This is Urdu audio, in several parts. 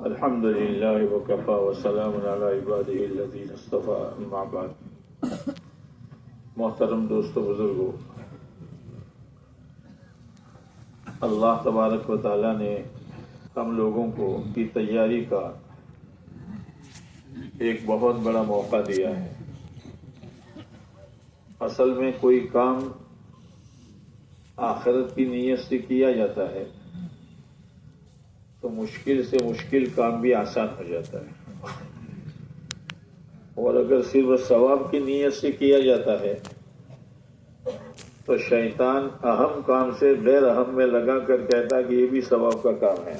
الحمد للہ وکفا وسلام علی عبادہ الذین اصطفیٰ اما بعد۔ محترم دوستو بزرگو، اللہ تبارک و تعالیٰ نے ہم لوگوں کو کی تیاری کا ایک بہت بڑا موقع دیا ہے۔ اصل میں کوئی کام آخرت کی نیت سے کیا جاتا ہے تو مشکل سے مشکل کام بھی آسان ہو جاتا ہے، اور اگر صرف ثواب کی نیت سے کیا جاتا ہے تو شیطان اہم کام سے غیر اہم میں لگا کر کہتا ہے کہ یہ بھی ثواب کا کام ہے۔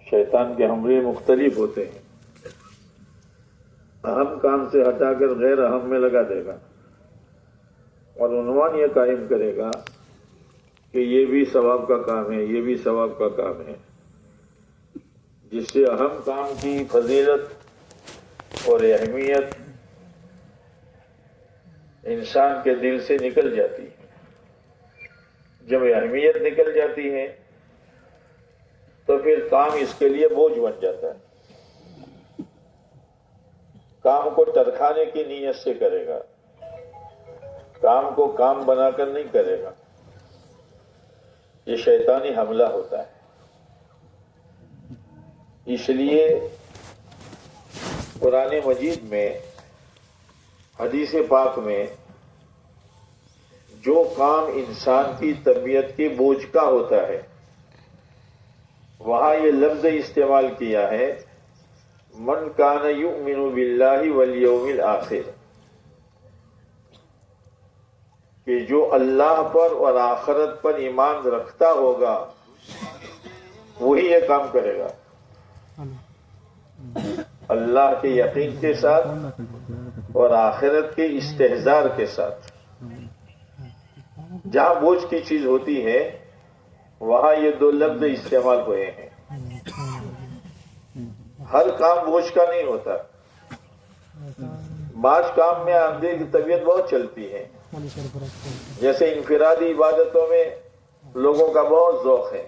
شیطان کے حملے مختلف ہوتے ہیں، اہم کام سے ہٹا کر غیر اہم میں لگا دے گا اور عنوان یہ قائم کرے گا کہ یہ بھی ثواب کا کام ہے، یہ بھی ثواب کا کام ہے، جس سے اہم کام کی فضیلت اور اہمیت انسان کے دل سے نکل جاتی ہے۔ جب اہمیت نکل جاتی ہے تو پھر کام اس کے لیے بوجھ بن جاتا ہے، کام کو ترکھانے کی نیت سے کرے گا، کام کو کام بنا کر نہیں کرے گا۔ یہ شیطانی حملہ ہوتا ہے۔ اس لیے قرآن مجید میں، حدیث پاک میں جو کام انسان کی طبیعت کے بوجھ کا ہوتا ہے وہاں یہ لفظ استعمال کیا ہے، من کان یؤمن باللہ والیوم الآخر، کہ جو اللہ پر اور آخرت پر ایمان رکھتا ہوگا وہی یہ کام کرے گا، اللہ کے یقین کے ساتھ اور آخرت کے استحضار کے ساتھ۔ جہاں بوجھ کی چیز ہوتی ہے وہاں یہ دو لفظ استعمال ہوئے ہیں۔ ہر کام بوجھ کا نہیں ہوتا، بعض کام میں آمدے کی طبیعت بہت چلتی ہے، جیسے انفرادی عبادتوں میں لوگوں کا بہت ذوق ہے،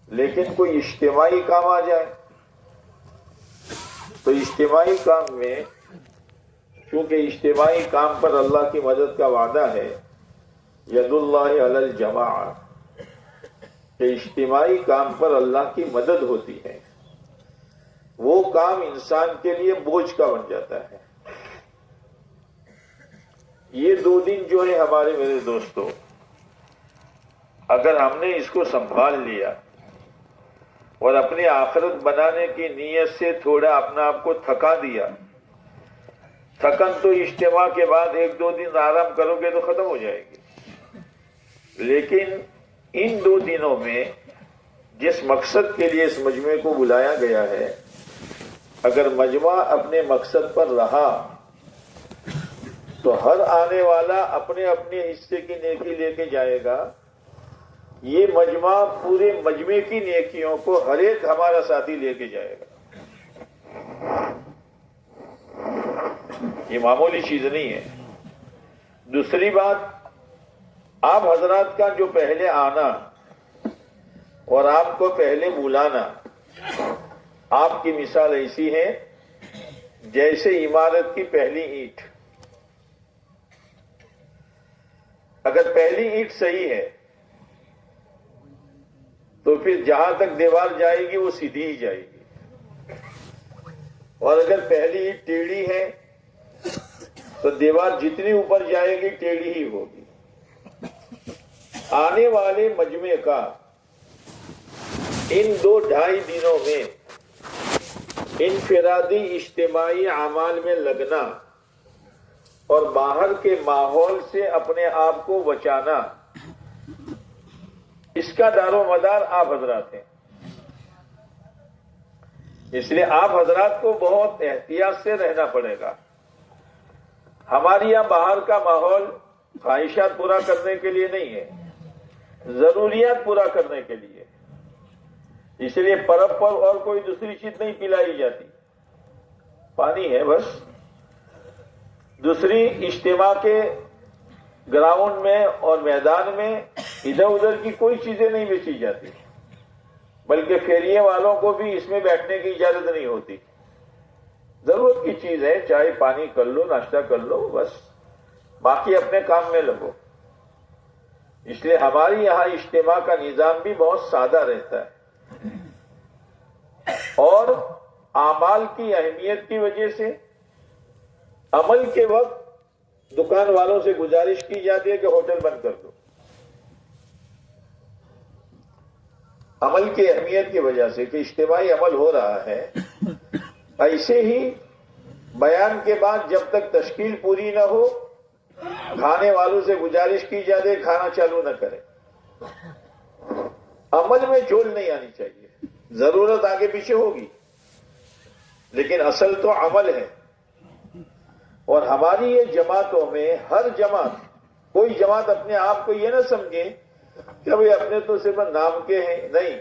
لیکن کوئی اجتماعی کام آ جائے تو اجتماعی کام میں، چونکہ اجتماعی کام پر اللہ کی مدد کا وعدہ ہے، ید اللہ علی الجماع، کہ اجتماعی کام پر اللہ کی مدد ہوتی ہے، وہ کام انسان کے لیے بوجھ کا بن جاتا ہے۔ یہ دو دن جو ہے ہمارے میرے دوستوں، اگر ہم نے اس کو سنبھال لیا اور اپنی آخرت بنانے کی نیت سے تھوڑا اپنا آپ کو تھکا دیا، تھکن تو اجتماع کے بعد ایک دو دن آرام کرو گے تو ختم ہو جائے گی، لیکن ان دو دنوں میں جس مقصد کے لیے اس مجمع کو بلایا گیا ہے، اگر مجمع اپنے مقصد پر رہا تو ہر آنے والا اپنے اپنے حصے کی نیکی لے کے جائے گا۔ یہ مجمع پورے مجمع کی نیکیوں کو ہر ایک ہمارا ساتھی لے کے جائے گا۔ یہ معمولی چیز نہیں ہے۔ دوسری بات، آپ حضرات کا جو پہلے آنا اور آپ کو پہلے بلانا، آپ کی مثال ایسی ہے جیسے عمارت کی پہلی اینٹ۔ اگر پہلی اینٹ صحیح ہے تو پھر جہاں تک دیوار جائے گی وہ سیدھی ہی جائے گی، اور اگر پہلی اینٹ ٹیڑھی ہے تو دیوار جتنی اوپر جائے گی ٹیڑھی ہی ہوگی۔ آنے والے مجمع کا ان دو ڈھائی دنوں میں انفرادی اجتماعی اعمال میں لگنا اور باہر کے ماحول سے اپنے آپ کو بچانا، اس کا دار و مدار آپ حضرات ہیں۔ اس لیے آپ حضرات کو بہت احتیاط سے رہنا پڑے گا۔ ہمارے یہاں باہر کا ماحول خواہشات پورا کرنے کے لیے نہیں ہے، ضروریات پورا کرنے کے لیے۔ اس لیے پرب پر اور کوئی دوسری چیز نہیں پلائی جاتی، پانی ہے بس۔ دوسری اجتماع کے گراؤنڈ میں اور میدان میں ادھر ادھر کی کوئی چیزیں نہیں بیچی جاتی۔ بلکہ فیریے والوں کو بھی اس میں بیٹھنے کی اجازت نہیں ہوتی. ضرورت کی چیز ہے، چائے پانی کر لو، ناشتہ کر لو، بس باقی اپنے کام میں لگو. اس لیے ہماری یہاں اجتماع کا نظام بھی بہت سادہ رہتا ہے، اور اعمال کی اہمیت کی وجہ سے عمل کے وقت دکان والوں سے گزارش کی جاتی ہے کہ ہوٹل بند کر دو. عمل کی اہمیت کی وجہ سے کہ اجتماعی عمل ہو رہا ہے. ایسے ہی بیان کے بعد جب تک تشکیل پوری نہ ہو، کھانے والوں سے گزارش کی جاتی ہے کھانا چالو نہ کرے. عمل میں جھول نہیں آنی چاہیے. ضرورت آگے پیچھے ہوگی لیکن اصل تو عمل ہے. اور ہماری یہ جماعتوں میں ہر جماعت، کوئی جماعت اپنے آپ کو یہ نہ سمجھے کہ بھئی اپنے تو صرف نام کے ہیں، نہیں،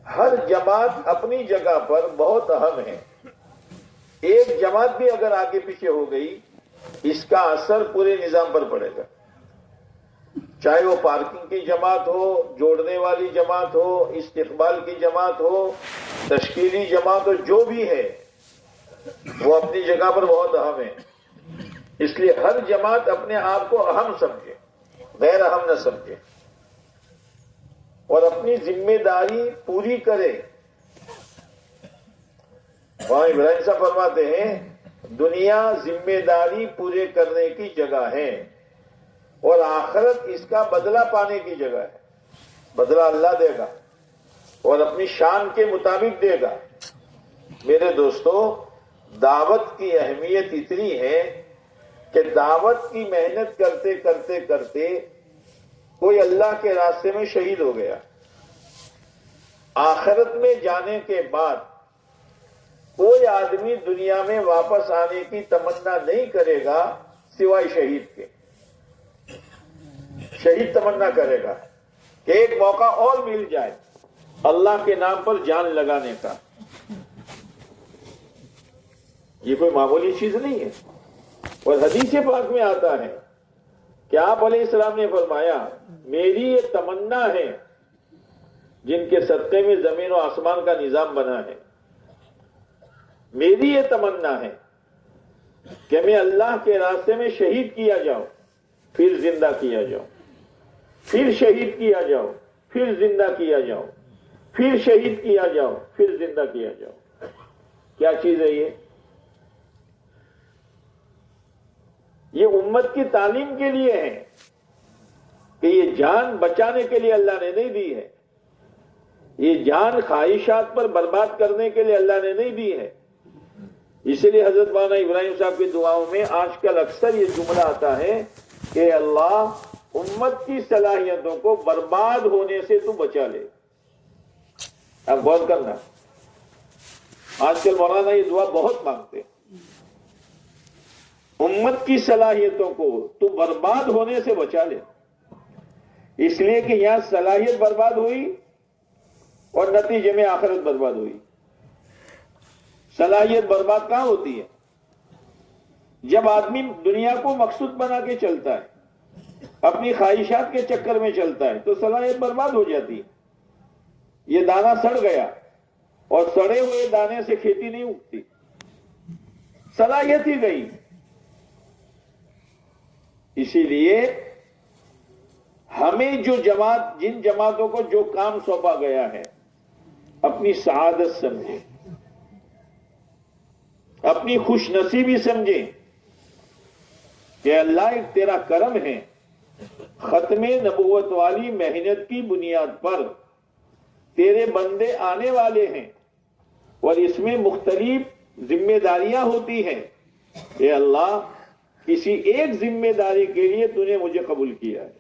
ہر جماعت اپنی جگہ پر بہت اہم ہے. ایک جماعت بھی اگر آگے پیچھے ہو گئی اس کا اثر پورے نظام پر پڑے گا. چاہے وہ پارکنگ کی جماعت ہو، جوڑنے والی جماعت ہو، استقبال کی جماعت ہو، تشکیلی جماعت ہو، جو بھی ہے وہ اپنی جگہ پر بہت اہم ہے. اس لیے ہر جماعت اپنے آپ کو اہم سمجھے، غیر اہم نہ سمجھے، اور اپنی ذمہ داری پوری کرے. وہاں ابراہیم صاحب فرماتے ہیں دنیا ذمہ داری پورے کرنے کی جگہ ہے اور آخرت اس کا بدلہ پانے کی جگہ ہے. بدلہ اللہ دے گا اور اپنی شان کے مطابق دے گا. میرے دوستو، دعوت کی اہمیت اتنی ہے کہ دعوت کی محنت کرتے کرتے کرتے کوئی اللہ کے راستے میں شہید ہو گیا، آخرت میں جانے کے بعد کوئی آدمی دنیا میں واپس آنے کی تمنا نہیں کرے گا سوائے شہید کے. شہید تمنا کرے گا کہ ایک موقع اور مل جائے اللہ کے نام پر جان لگانے کا. یہ کوئی معمولی چیز نہیں ہے. اور حدیث پاک میں آتا ہے کہ آپ علیہ السلام نے فرمایا میری یہ تمنا ہے جن کے صدقے میں زمین و آسمان کا نظام بنا ہے، میری یہ تمنا ہے کہ میں اللہ کے راستے میں شہید کیا جاؤں، پھر زندہ کیا جاؤں، پھر شہید کیا جاؤں، پھر زندہ کیا جاؤں، پھر شہید کیا جاؤں، پھر زندہ کیا جاؤں. کیا چیز ہے یہ امت کی تعلیم کے لیے ہے کہ یہ جان بچانے کے لیے اللہ نے نہیں دی ہے. یہ جان خواہشات پر برباد کرنے کے لیے اللہ نے نہیں دی ہے. اسی لیے حضرت مولانا ابراہیم صاحب کی دعاؤں میں آج کل اکثر یہ جملہ آتا ہے کہ اللہ امت کی صلاحیتوں کو برباد ہونے سے تو بچا لے. اب غور کرنا، آج کل مولانا یہ دعا بہت مانگتے ہیں، امت کی صلاحیتوں کو تو برباد ہونے سے بچا لے. اس لیے کہ یہاں صلاحیت برباد ہوئی اور نتیجے میں آخرت برباد ہوئی. صلاحیت برباد کہاں ہوتی ہے؟ جب آدمی دنیا کو مقصود بنا کے چلتا ہے، اپنی خواہشات کے چکر میں چلتا ہے، تو صلاحیت برباد ہو جاتی ہے. یہ دانہ سڑ گیا اور سڑے ہوئے دانے سے کھیتی نہیں اگتی، صلاحیت ہی گئی. اسی لیے ہمیں جن جماعتوں کو جو کام سونپا گیا ہے اپنی سعادت سمجھیں، اپنی خوش نصیبی سمجھیں کہ اللہ ایک تیرا کرم ہے، ختم نبوت والی محنت کی بنیاد پر تیرے بندے آنے والے ہیں اور اس میں مختلف ذمہ داریاں ہوتی ہیں. اے اللہ کسی ایک ذمہ داری کے لیے تو نے مجھے قبول کیا ہے.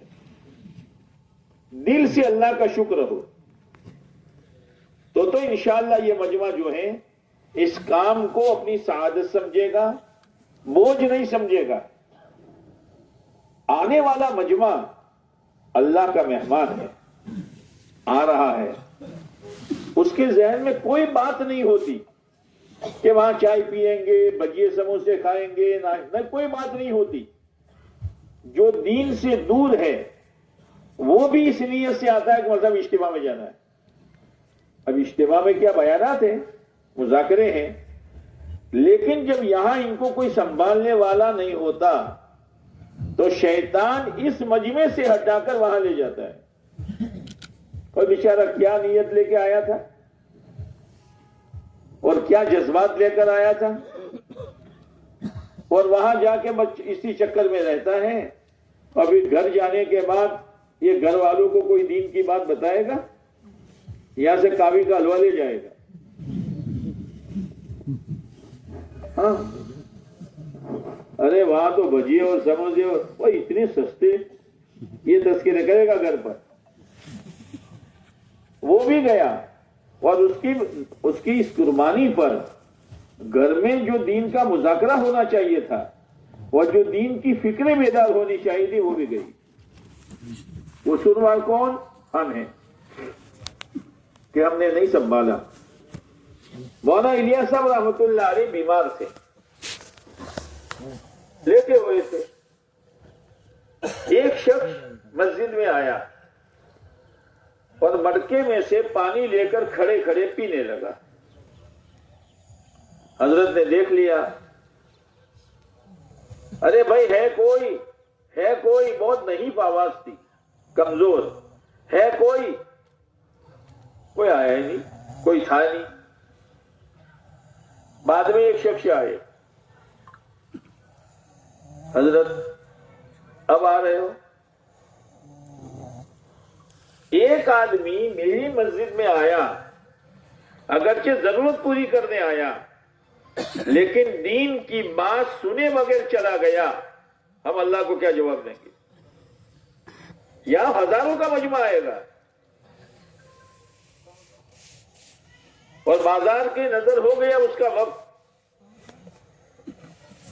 دل سے اللہ کا شکر ہو تو انشاءاللہ یہ مجمع جو ہے اس کام کو اپنی سعادت سمجھے گا، بوجھ نہیں سمجھے گا. آنے والا مجمع اللہ کا مہمان ہے، آ رہا ہے، اس کے ذہن میں کوئی بات نہیں ہوتی کہ وہاں چائے پیئیں گے، بھجیے سموسے کھائیں گے، نہ کوئی بات نہیں ہوتی. جو دین سے دور ہے وہ بھی اس نیت سے آتا ہے کہ مطلب اجتماع میں جانا ہے. اب اجتماع میں کیا بیانات ہیں، مذاکرے ہیں، لیکن جب یہاں ان کو کوئی سنبھالنے والا نہیں ہوتا تو شیطان اس مجمع سے ہٹا کر وہاں لے جاتا ہے۔ اور بیچارہ کیا نیت لے کے آیا تھا اور کیا جذبات لے کر آیا تھا، اور وہاں جا کے اسی چکر میں رہتا ہے۔ ابھی گھر جانے کے بعد یہ گھر والوں کو کوئی دین کی بات بتائے گا، یہاں سے کاوی کا حلوہ لے جائے گا۔ ہاں، ارے وہاں تو بھجیے اور سموسے اور اتنے سستے، یہ تذکرے کرے گا گھر پر۔ وہ بھی گیا اور اس کی اس قربانی پر گھر میں جو دین کا مذاکرہ ہونا چاہیے تھا اور جو دین کی فکریں بیدار ہونی چاہیے تھی، وہ بھی گئی۔ وہ سنوار کون؟ ہم ہیں کہ ہم نے نہیں سنبھالا۔ مولانا الیاس صاحب رحمۃ اللہ علیہ بیمار تھے، لیٹے ہوئے تھے۔ ایک شخص مسجد میں آیا اور مٹکے میں سے پانی لے کر کھڑے کھڑے پینے لگا۔ حضرت نے دیکھ لیا، ارے بھائی ہے کوئی، بہت نحیف آواز تھی، کمزور، ہے کوئی آیا ہی نہیں، کوئی تھا نہیں۔ بعد میں ایک شخص آئے، حضرت اب آ رہے ہو؟ ایک آدمی میری مسجد میں آیا، اگرچہ ضرورت پوری کرنے آیا، لیکن دین کی بات سنے بغیر چلا گیا، ہم اللہ کو کیا جواب دیں گے؟ یہاں ہزاروں کا مجمع آئے گا اور بازار کی نظر ہو گیا اس کا وقت،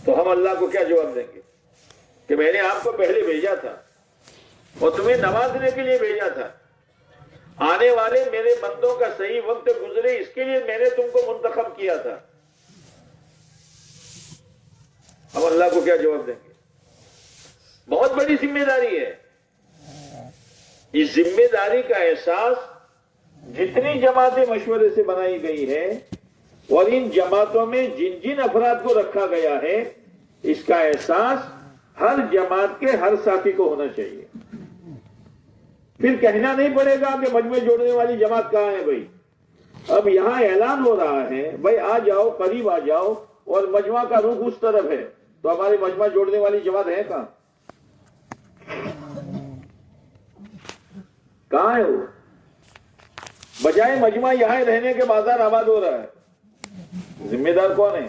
تو ہم اللہ کو کیا جواب دیں گے کہ میں نے آپ کو پہلے بھیجا تھا اور تمہیں نوازنے کے لیے بھیجا تھا، آنے والے میرے بندوں کا صحیح وقت گزرے اس کے لیے میں نے تم کو منتخب کیا تھا، ہم اللہ کو کیا جواب دیں گے؟ بہت بڑی ذمہ داری ہے۔ اس ذمہ داری کا احساس جتنی جماعتیں مشورے سے بنائی گئی ہیں اور ان جماعتوں میں جن جن افراد کو رکھا گیا ہے، اس کا احساس ہر جماعت کے ہر ساتھی کو ہونا چاہیے۔ پھر کہنا نہیں پڑے گا کہ مجمع جوڑنے والی جماعت کہاں ہے بھائی۔ اب یہاں اعلان ہو رہا ہے بھائی آ جاؤ، قریب آ جاؤ، اور مجمع کا رخ اس طرف ہے، تو ہماری مجمع جوڑنے والی جماعت ہے کہاں ہے وہ؟ بجائے مجمع یہاں رہنے کے بازار آباد ہو رہا ہے۔ ذمہ دار کون ہے؟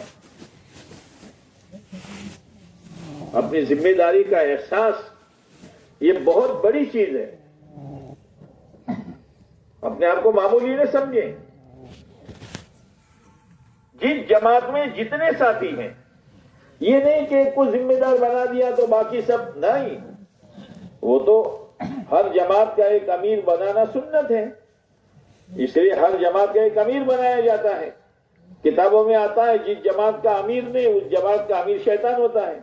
اپنی ذمہ داری کا احساس یہ بہت بڑی چیز ہے، اپنے آپ کو معمولی نہ سمجھیں۔ جس جماعت میں جتنے ساتھی ہیں، یہ نہیں کہ ایک کو ذمہ دار بنا دیا تو باقی سب نہیں، وہ تو ہر جماعت کا ایک امیر بنانا سنت ہے، اس لیے ہر جماعت کا ایک امیر بنایا جاتا ہے۔ کتابوں میں آتا ہے جس جماعت کا امیر نہیں، اس جماعت کا امیر شیطان ہوتا ہے۔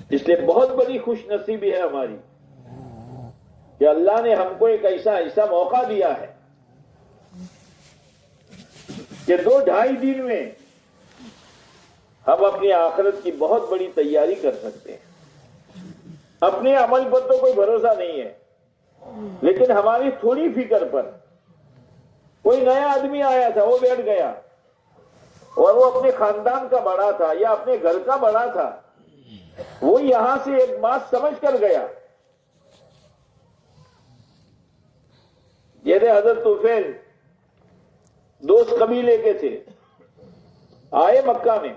اس لیے بہت بڑی خوش نصیبی ہے ہماری کہ اللہ نے ہم کو ایک ایسا موقع دیا ہے کہ 2-2.5 دن میں ہم اپنی آخرت کی بہت بڑی تیاری کر سکتے ہیں۔ اپنے عمل پر تو کوئی بھروسہ نہیں ہے، لیکن ہماری تھوڑی فکر پر کوئی نیا آدمی آیا تھا، وہ بیٹھ گیا اور وہ اپنے خاندان کا بڑا تھا یا اپنے گھر کا بڑا تھا، وہ یہاں سے ایک بات سمجھ کر گیا۔ یہ حضرت طفیل دوست قبیلے کے تھے، آئے مکہ میں،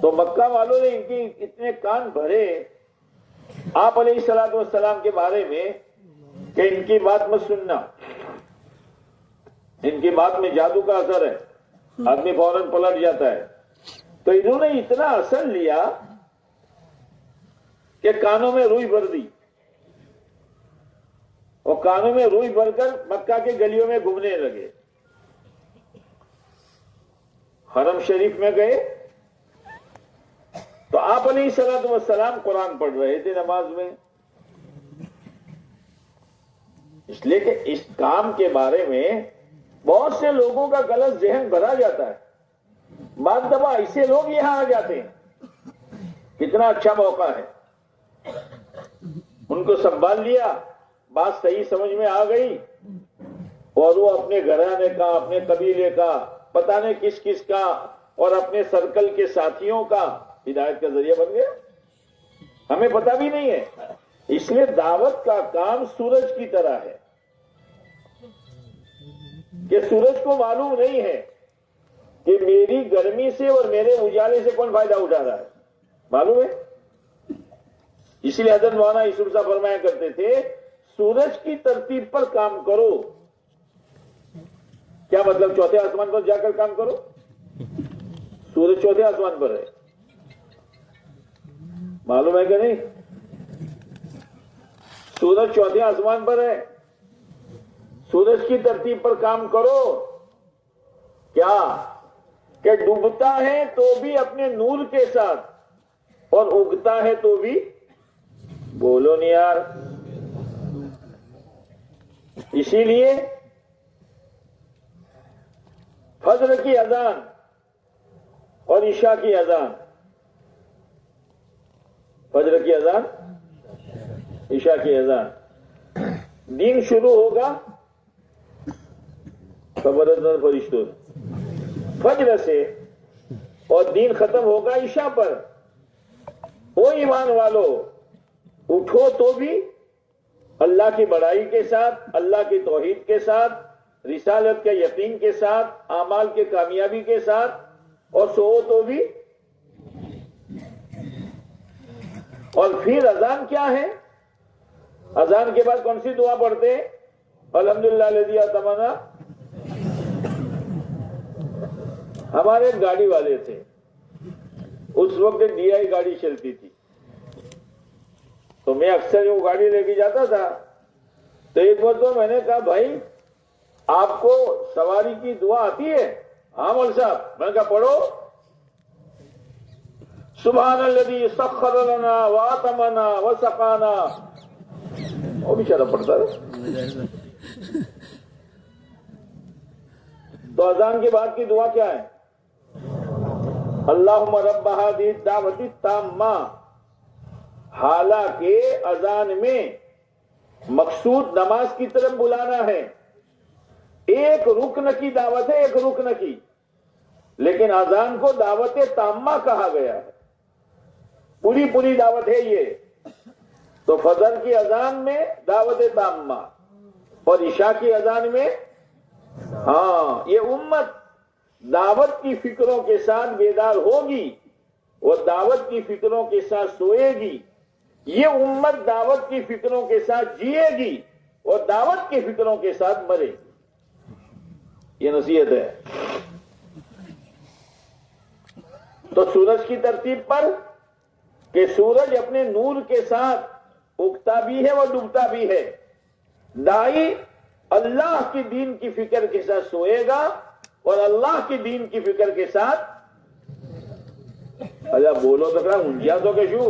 تو مکہ والوں نے ان کی اتنے کان بھرے آپ علیہ الصلوۃ والسلام کے بارے میں کہ ان کی بات مت سننا، ان کی بات میں جادو کا اثر ہے، آدمی فوراً پلٹ جاتا ہے۔ تو انہوں نے اتنا اثر لیا کہ کانوں میں روئی بھر دی، اور کانوں میں روئی بھر کر مکہ کے گلیوں میں گھومنے لگے۔ حرم شریف میں گئے تو آپ علیہ الصلوۃ والسلام قرآن پڑھ رہے تھے نماز میں، اس لیے کہ اس کام کے بارے میں بہت سے لوگوں کا غلط ذہن بھرا جاتا ہے. بعض دفعہ ایسے لوگ یہاں آ جاتے ہیں، کتنا اچھا موقع ہے، ان کو سنبھال لیا، بات صحیح سمجھ میں آ گئی، اور وہ اپنے گھرانے کا، اپنے قبیلے کا، پتہ نہیں کس کس کا، اور اپنے سرکل کے ساتھیوں کا ہدایت کا ذریعہ بن گیا. ہمیں پتہ بھی نہیں ہے. اس لیے دعوت کا کام سورج کی طرح ہے کہ سورج کو معلوم نہیں ہے کہ میری گرمی سے اور میرے اجالے سے کون فائدہ اٹھا رہا ہے. معلوم ہے؟ اسی لیے حضرت مولانا یوسف صاحب فرمایا کرتے تھے سورج کی ترتیب پر کام کرو. کیا مطلب؟ چوتھے آسمان پر جا کر کام کرو. سورج چوتھے آسمان پر ہے، معلوم ہے کہ نہیں؟ سورج چوتھے آسمان پر ہے. سورج کی ترتیب پر کام کرو. کیا کہ ڈوبتا ہے تو بھی اپنے نور کے ساتھ، اور اگتا ہے تو بھی. بولو نہیں یار. اسی لیے فجر کی اذان اور عشاء کی اذان، فجر کی اذان، عشاء کی اذان، دین شروع ہوگا خبردار فرشتوں فجر سے، اور دین ختم ہوگا عشاء پر. او ایمان والو، اٹھو تو بھی اللہ کی بڑائی کے ساتھ، اللہ کی توحید کے ساتھ، رسالت کے یقین کے ساتھ، اعمال کے کامیابی کے ساتھ، اور سو تو بھی. اور پھر اذان کیا ہے؟ اذان کے بعد کون سی دعا پڑھتے ہیں؟ الحمدللہ الذی اتمنا. ہمارے گاڑی والے تھے، اس وقت ڈی آئی گاڑی چلتی تھی، تو میں اکثر وہ گاڑی لے کے جاتا تھا. تو ایک بار تو میں نے کہا بھائی آپ کو سواری کی دعا آتی ہے؟ ہاں مول صاحب. میں نے کہا پڑھو. سبحان الذی سخر لنا واتمنا وسقانا. وہ بھی شرح پڑھتا ہے. تو اذان کے بعد کی دعا کیا ہے؟ اللہم رب ہذہ الدعوۃ التامہ. حالانکہ اذان میں مقصود نماز کی طرف بلانا ہے. ایک رکن کی دعوت ہے، ایک رکن کی، لیکن اذان کو دعوت تامہ کہا گیا ہے. پوری پوری دعوت ہے یہ. تو فجر کی اذان میں دعوت تامہ، اور عشاء کی اذان میں، ہاں، یہ امت دعوت کی فکروں کے ساتھ بیدار ہوگی اور دعوت کی فکروں کے ساتھ سوئے گی. یہ امت دعوت کی فکروں کے ساتھ جیے گی اور دعوت کی فکروں کے ساتھ مرے گی. یہ نصیحت ہے. تو سورج کی ترتیب پر کہ سورج اپنے نور کے ساتھ اگتا بھی ہے اور ڈوبتا بھی ہے. دائی اللہ کی دین کی فکر کے ساتھ سوئے گا اور اللہ کی دین کی فکر کے ساتھ. اللہ بولو تو کیا منجیا تو کہ شو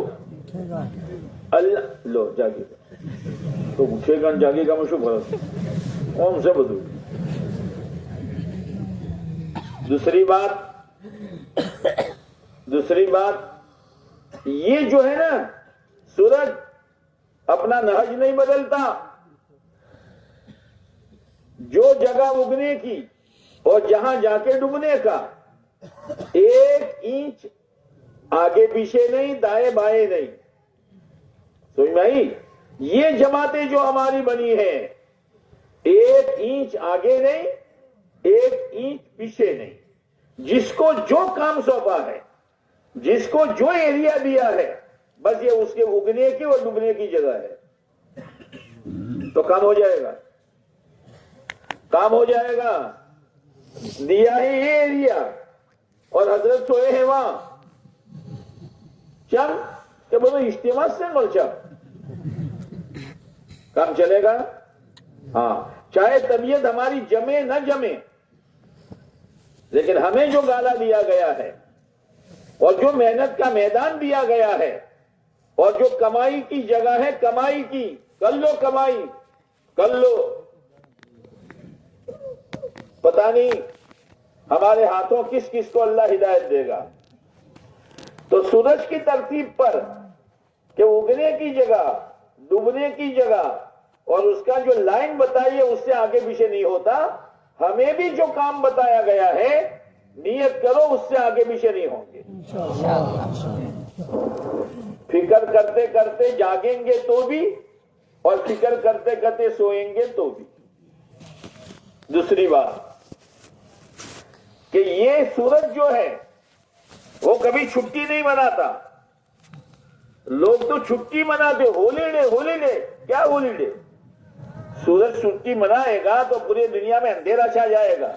اللہ لو جاگے گا تو اٹھے گا جاگے گا. میں شو بھرت کون سے بدو. دوسری بات یہ جو ہے نا، سورج اپنا نہج نہیں بدلتا. جو جگہ اگنے کی اور جہاں جا کے ڈوبنے کا، ایک انچ آگے پیچھے نہیں، دائیں بائیں نہیں. سمجھ میں آئی؟ یہ جماعتیں جو ہماری بنی ہیں، ایک انچ آگے نہیں، ایک انچ پیچھے نہیں. جس کو جو کام سونپا ہے، جس کو جو ایریا دیا ہے، بس یہ اس کے اگنے کی اور ڈوبنے کی جگہ ہے. تو کام ہو جائے گا، کام ہو جائے گا. دیا ہے یہ ایریا اور حضرت سوئے ہیں وہاں. چل کہ بولو اجتماع سے ملچا کام چلے گا. ہاں، چاہے طبیعت ہماری جمے نہ جمے، لیکن ہمیں جو گالا دیا گیا ہے اور جو محنت کا میدان دیا گیا ہے اور جو کمائی کی جگہ ہے، کمائی کی کر لو کمائی. کر لو، پتہ نہیں ہمارے ہاتھوں کس کس کو اللہ ہدایت دے گا۔ تو سورج کی ترتیب پر کہ اگنے کی جگہ، ڈوبنے کی جگہ اور اس کا جو لائن بتائی ہے اس سے آگے پیچھے نہیں ہوتا۔ ہمیں بھی جو کام بتایا گیا ہے نیت کرو اس سے آگے پیچھے نہیں ہوں گے۔ فکر کرتے کرتے جاگیں گے تو بھی، اور فکر کرتے کرتے سوئیں گے تو بھی۔ دوسری بات کہ یہ سورج جو ہے وہ کبھی چھٹی نہیں مناتا۔ لوگ تو چھٹی مناتے، ہولیڈے ہولیڈے، کیا ہولیڈے؟ سورج چھٹی منائے گا تو پوری دنیا میں اندھیرا چھا جائے گا۔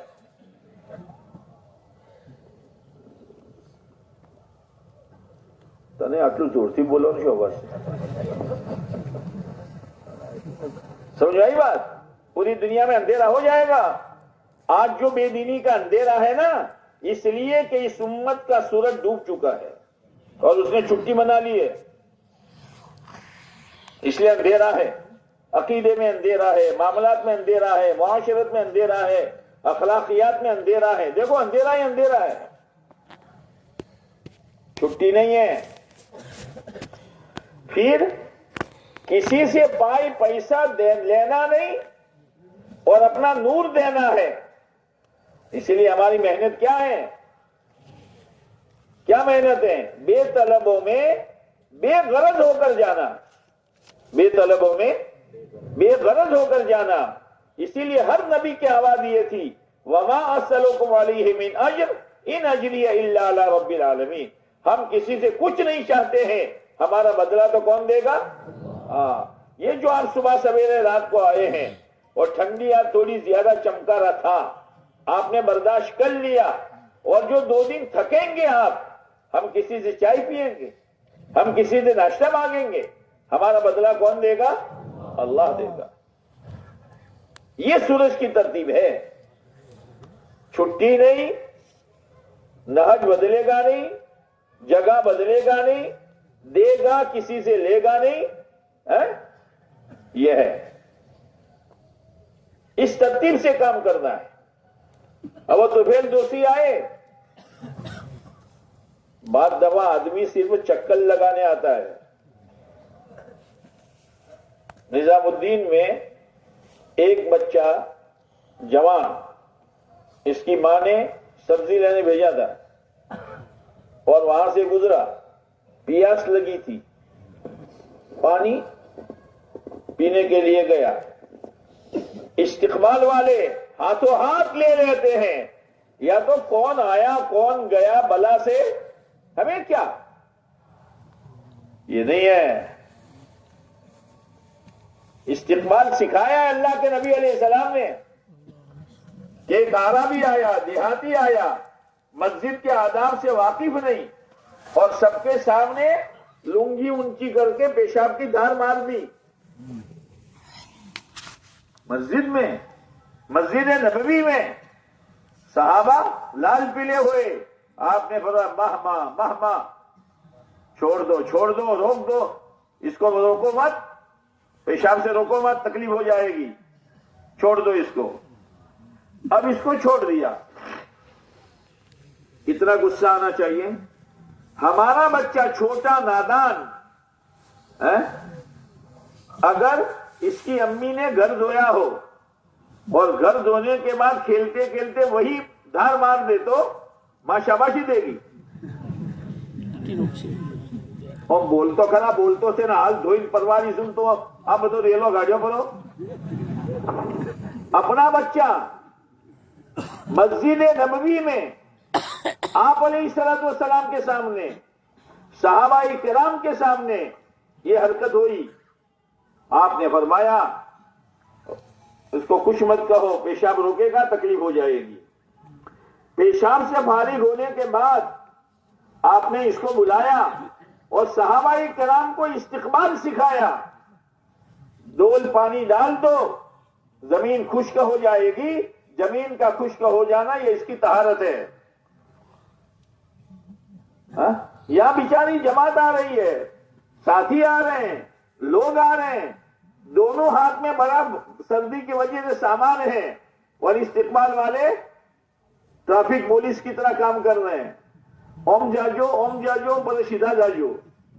تنے آٹلو زورથી બોલો છો બસ سمجھ آئی بات؟ پوری دنیا میں اندھیرا ہو جائے گا۔ آج جو بے دینی کا اندھیرا ہے نا، اس لیے کہ اس امت کا سورج ڈوب چکا ہے اور اس نے چھٹی منا لی ہے، اس لیے اندھیرا ہے۔ عقیدے میں اندھیرا ہے، معاملات میں اندھیرا ہے، معاشرت میں اندھیرا ہے، اخلاقیات میں اندھیرا ہے۔ دیکھو اندھیرا ہی اندھیرا ہے، چھٹی نہیں ہے۔ پھر کسی سے پائی پیسہ لینا نہیں اور اپنا نور دینا ہے۔ اسی لیے ہماری محنت کیا ہے؟ کیا محنت ہے؟ بے طلبوں میں بے غرض ہو کر جانا، بے طلبوں میں بے غرض ہو کر جانا۔ اسی لیے ہر نبی کی آواز یہ تھی، وَمَا أَسْأَلُكُمْ عَلَيْهِ مِنْ أَجْرٍ إِنْ أَجْرِيَ إِلَّا عَلَىٰ رَبِّ الْعَالَمِينَ۔ ہم کسی سے کچھ نہیں چاہتے ہیں، ہمارا بدلہ تو کون دے گا؟ یہ جو آپ صبح سویرے رات کو آئے ہیں اور ٹھنڈی آج تھوڑی زیادہ چمکا رہا تھا، آپ نے برداشت کر لیا، اور جو 2 دن تھکیں گے آپ، ہم کسی سے چائے پیئیں گے، ہم کسی سے ناشتہ مانگیں گے، ہمارا بدلہ کون دے گا؟ اللہ دے گا۔ یہ سورج کی ترتیب ہے، چھٹی نہیں، نہج بدلے گا نہیں، جگہ بدلے گا نہیں، دے گا کسی سے لے گا نہیں، یہ ہے، اس ترتیب سے کام کرنا ہے۔ اب وہ تو پھر دوسری آئے، بعد دفعہ آدمی صرف چکر لگانے آتا ہے۔ نظام الدین میں ایک بچہ جوان، اس کی ماں نے سبزی لینے بھیجا تھا اور وہاں سے گزرا، پیاس لگی تھی، پانی پینے کے لیے گیا۔ استقبال والے ہاتھوں ہاتھ لے لیتے ہیں، یا تو کون آیا کون گیا بلا سے ہمیں کیا، یہ نہیں ہے۔ استقبال سکھایا ہے اللہ کے نبی علیہ السلام نے کہ ایک عربی آیا، دیہاتی آیا، مسجد کے آداب سے واقف نہیں، اور سب کے سامنے لنگی اونچی کر کے پیشاب کی دھار مار دی۔ مسجد میں، مسجد نبوی میں، صحابہ لال پیلے ہوئے، آپ نے فرمایا مہما مہما، چھوڑ دو چھوڑ دو، روک دو، اس کو روکو مت، پیشاب سے روکو مت، تکلیف ہو جائے گی، چھوڑ دو اس کو۔ اب اس کو چھوڑ دیا۔ اتنا غصہ آنا چاہیے؟ ہمارا بچہ چھوٹا نادان اگر اس کی امی نے گھر دھویا ہو اور گھر دھونے کے بعد کھیلتے کھیلتے وہی دھار مار دے تو ماں شاباشی دے گی؟ اور بول تو کھلا، بول تو سے نا، حال دھوئی پرواری سن تو اب تو ریلو گاڑیوں پرو۔ اپنا بچہ مسجد نبوی میں آپ علیہ الصلوۃ والسلام کے سامنے، صحابہ کرام کے سامنے یہ حرکت ہوئی، آپ نے فرمایا اس کو کچھ مت کہو، پیشاب روکے گا تکلیف ہو جائے گی۔ پیشاب سے فارغ ہونے کے بعد آپ نے اس کو بلایا اور صحابہ کرام کو استقبال سکھایا۔ ڈول پانی ڈال دو، زمین خشک ہو جائے گی، زمین کا خشک ہو جانا یہ اس کی طہارت ہے۔ یہاں بیچاری جماعت آ رہی ہے، ساتھی آ رہے ہیں، لوگ آ رہے ہیں، دونوں ہاتھ میں بڑا سردی کی وجہ سے سامان ہے اور استقبال والے ٹریفک پولیس کی طرح کام کر رہے ہیں. اوم جاجو بولے سیدھا جاجو.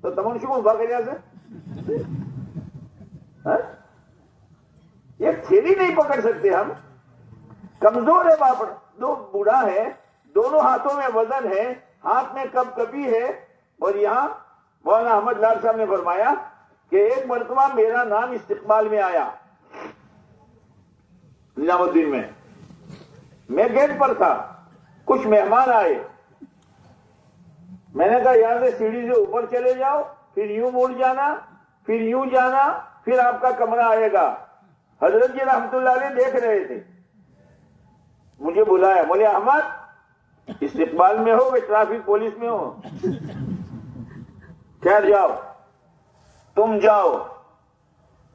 تو تمن شو بھاگ جا سے یہ تھیلی نہیں پکڑ سکتے ہم. کمزور ہے باپ, دو بوڑھا ہے, دونوں ہاتھوں میں وزن ہے, ہاتھ میں کپ کپی ہے. اور یہاں مولانا احمد لال صاحب نے فرمایا کہ ایک مرتبہ میرا نام استقبال میں آیا نظام الدین میں گیٹ پر تھا, کچھ مہمان آئے. میں نے کہا یہاں سے سیڑھی سے اوپر چلے جاؤ, پھر یوں مڑ جانا, پھر یوں جانا, پھر آپ کا کمرہ آئے گا. حضرت جی رحمت اللہ علیہ دیکھ رہے تھے, مجھے بلایا, بولے احمد استقبال میں ہو کہ ٹریفک پولیس میں ہو؟ خیر جاؤ, تم جاؤ,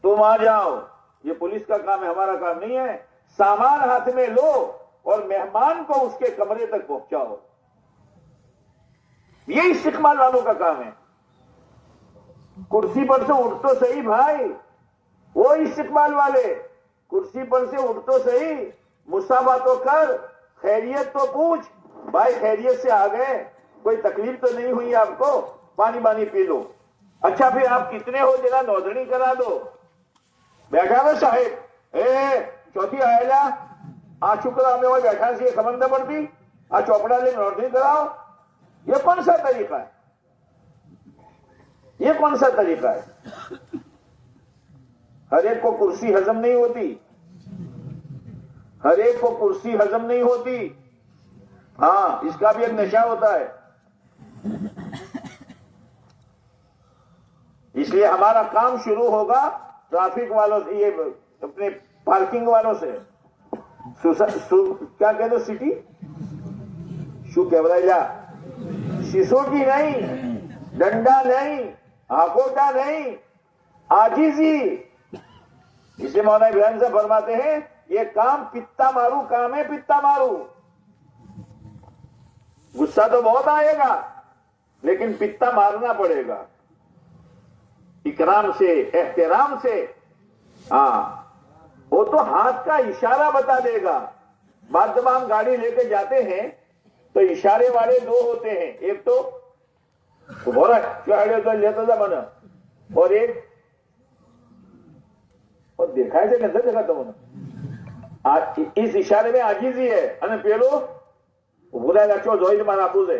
تم آ جاؤ, یہ پولیس کا کام ہے, ہمارا کام نہیں ہے. سامان ہاتھ میں لو اور مہمان کو اس کے کمرے تک پہنچاؤ. یہ استقبال والوں کا کام ہے. کرسی پر سے اٹھ تو صحیح بھائی, وہ استقبال والے کرسی پر سے اٹھ تو صحیح, مصافحہ تو کر, خیریت تو پوچھ. بھائی خیریت سے آ گئے, کوئی تکلیف تو نہیں ہوئی آپ کو, پانی پی لو. اچھا پھر آپ کتنے ہو, جگہ نوزنی کرا دو. بیٹھا ہو صاحب, چوتھی آئلہ آ شکر ہمیں وہ بیٹھا سی سمندر پڑتی, آ چوپڑا لے نوزنی کراؤ. یہ کون سا طریقہ ہے؟ یہ کون سا طریقہ ہے؟ ہر ایک کو کرسی ہضم نہیں ہوتی, ہر ایک کو کرسی ہضم نہیں ہوتی. ہاں اس کا بھی ایک نشہ ہوتا ہے. اس لیے ہمارا کام شروع ہوگا ٹریفک والوں سے, یہ اپنے پارکنگ والوں سے. کیا کہتے سٹی شو کیبرائلہ سسوٹی نہیں, ڈنڈا نہیں, ہاکوٹا نہیں, عاجزی. اسے مولانا ابراہیم صاحب فرماتے ہیں یہ کام پتا مارو کام ہے, پتا مارو. غصہ تو بہت آئے گا لیکن پتا مارنا پڑے گا, اکرام سے, احترام سے. ہاں وہ تو ہاتھ کا اشارہ بتا دے گا. بعض جب ہم گاڑی لے کے جاتے ہیں تو اشارے والے دو ہوتے ہیں, ایک تو لیتا تھا بنا, اور ایک اور دیکھا ہے کیسے جگہ تو اس اشارے میں عاجزی ہے. અને પેલો ઉભરા રાખો જોઈ મારા આપું છે,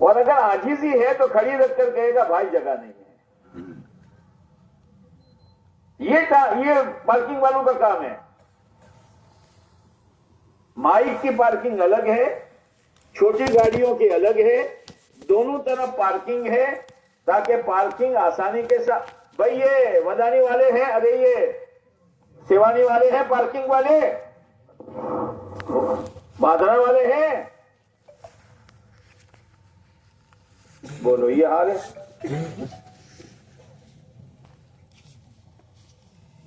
اور اگر عاجزی ہے تو کھڑی رکھ کر کہے گا بھائی جگہ نہیں ہے. یہ پارکنگ والوں کا کام ہے. مائک کی پارکنگ الگ ہے, چھوٹی گاڑیوں کی الگ ہے, دونوں طرف پارکنگ ہے تاکہ پارکنگ آسانی کے ساتھ. بھائی یہ ودانی والے ہیں, ارے یہ سیوانی والے ہیں, پارکنگ والے بادرا والے ہیں, بولو یہ حال ہے.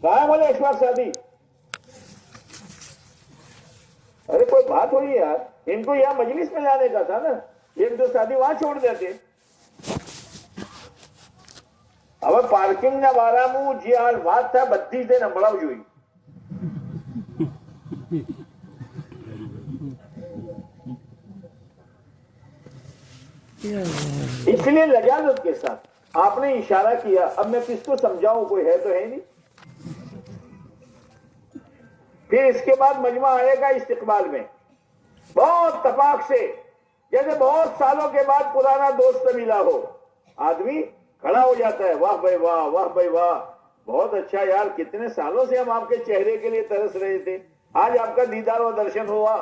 کہاں ہے بولے اشفاق شادی؟ ارے کوئی بات ہوئی یار, ان کو یہاں مجلس میں لانے کا تھا نا, ایک دو شادی وہاں چھوڑ دیتے. اب پارکنگ نہ بارہ منہ جی حال بات تھا, 32 دن ہمڑا ہوئی. اس لیے لجاجت کے ساتھ آپ نے اشارہ کیا. اب میں کس کو سمجھاؤں, کوئی ہے تو ہے نہیں. پھر اس کے بعد مجمع آئے گا استقبال میں, بہت اتفاق سے, جیسے بہت سالوں کے بعد پرانا دوست ملا ہو. آدمی کھڑا ہو جاتا ہے, واہ بھائی واہ, واہ بھائی واہ, بہت اچھا یار, کتنے سالوں سے ہم آپ کے چہرے کے لیے ترس رہے تھے, آج آپ کا دیدار و درشن ہوا.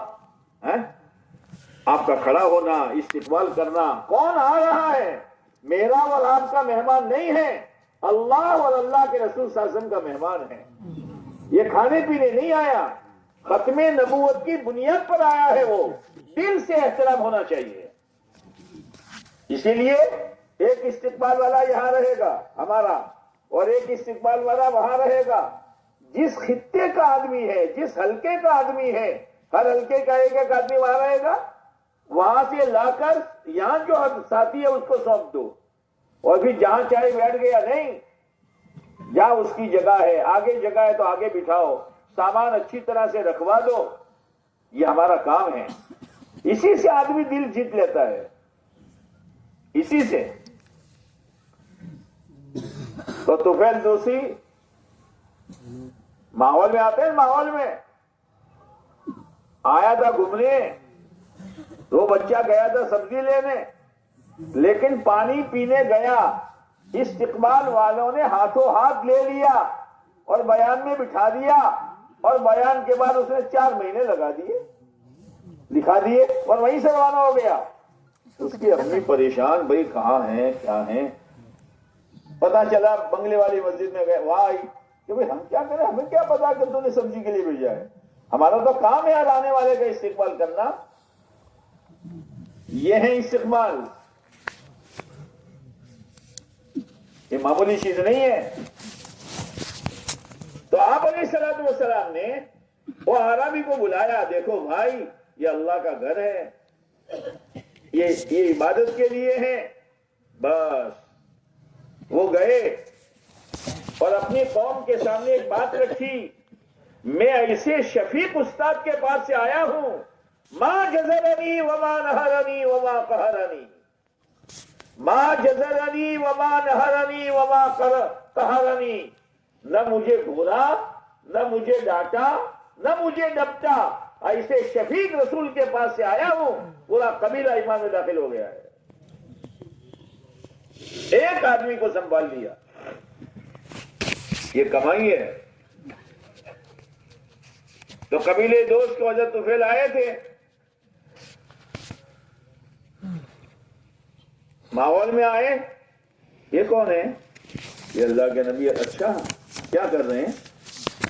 آپ کا کھڑا ہونا, استقبال کرنا. کون آ رہا ہے؟ میرا اور آپ کا مہمان نہیں ہے, اللہ اور اللہ کے رسول صلی اللہ علیہ وسلم کا مہمان ہے. یہ کھانے پینے نہیں آیا, ختم نبوت کی بنیاد پر آیا ہے. وہ دل سے احترام ہونا چاہیے. اسی لیے ایک استقبال والا یہاں رہے گا ہمارا, اور ایک استقبال والا وہاں رہے گا. جس خطے کا آدمی ہے, جس حلقے کا آدمی ہے, ہر حلقے کا ایک ایک آدمی وہاں رہے گا. وہاں سے لا کر یہاں جو ساتھی ہے اس کو سونپ دو, اور پھر جہاں چاہے بیٹھ گیا. نہیں, جہاں اس کی جگہ ہے، آگے جگہ ہے تو آگے بٹھاؤ، سامان اچھی طرح سے رکھوا دو، یہ ہمارا کام ہے۔ اسی سے آدمی دل جیت لیتا ہے، اسی سے۔ تو طفیل دوسی ماحول میں آتے ہیں، ماحول میں آیا تھا گھومنے، وہ بچہ گیا تھا سبزی لینے، لیکن پانی پینے گیا، استقبال والوں نے ہاتھوں ہاتھ لے لیا اور بیان میں بٹھا دیا، اور بیان کے بعد اس نے 4 مہینے لگا دیے، دکھا دیے، اور وہیں سے روانہ ہو گیا۔ اس کی امی پریشان، بھائی کہاں ہیں کیا ہیں؟ پتا چلا بنگلے والی مسجد میں گئے، وہاں آئی کہ بھائی ہم کیا کریں، ہمیں کیا پتا کہ تم نے سبزی کے لیے بھیجا ہے، ہمارا تو کام ہے یار آنے والے کا استقبال کرنا۔ یہ ہے استقبال، یہ معمولی چیز نہیں ہے۔ تو آپ علیہ الصلوۃ والسلام نے وہ اعرابی کو بلایا، دیکھو بھائی یہ اللہ کا گھر ہے، یہ عبادت کے لیے ہے۔ بس وہ گئے اور اپنی قوم کے سامنے ایک بات رکھی، میں ایسے شفیق استاد کے پاس سے آیا ہوں، ما جزرنی وما نہرنی وما قہرنی، ما جزرنی وما نہرنی وما قہرنی، نہ مجھے گھورا، نہ مجھے ڈانٹا، نہ مجھے ڈپٹا، ایسے شفیق رسول کے پاس سے آیا ہوں۔ پورا قبیلہ ایمان میں داخل ہو گیا ہے، ایک آدمی کو سنبھال لیا، یہ کمائی ہے۔ تو قبیلے دوست کو حضرت طفیل آئے تھے، ماحول میں آئے، یہ کون ہے؟ یہ اللہ کے نبی۔ اچھا کیا کر رہے ہیں؟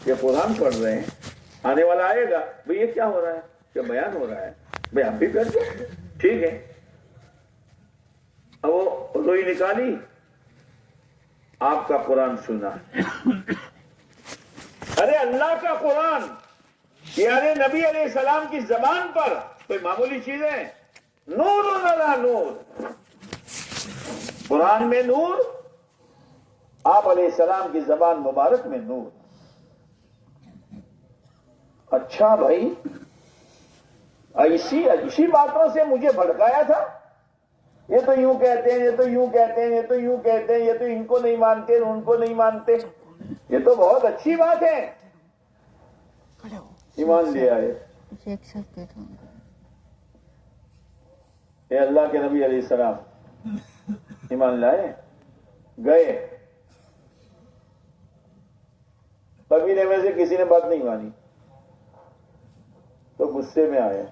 یہ قرآن پڑھ رہے ہیں، آنے والا آئے گا، بھئی یہ کیا ہو رہا ہے؟ کہ بیان ہو رہا ہے، بھئی ہم بھی کرتے ہیں، ٹھیک ہے۔ اب وہ روئی نکالی، آپ کا قرآن سنا، ارے اللہ کا قرآن، یعنی نبی علیہ السلام کی زبان پر، کوئی معمولی چیز ہے؟ نور علی نور، قرآن میں نور، آپ علیہ السلام کی زبان مبارک میں نور۔ اچھا بھائی، ایسی باتوں سے مجھے بھڑکایا تھا، یہ تو یوں کہتے ہیں، یہ تو یوں کہتے ہیں، یہ تو یوں کہتے ہیں، یہ تو ان کو نہیں مانتے، ان کو نہیں مانتے، یہ تو بہت اچھی بات ہے، ایمان لے آئے۔ اے اللہ کے نبی علیہ السلام، ایمان لائے، گئے، قبیلے میں سے کسی نے بات نہیں مانی تو غصے میں آئے،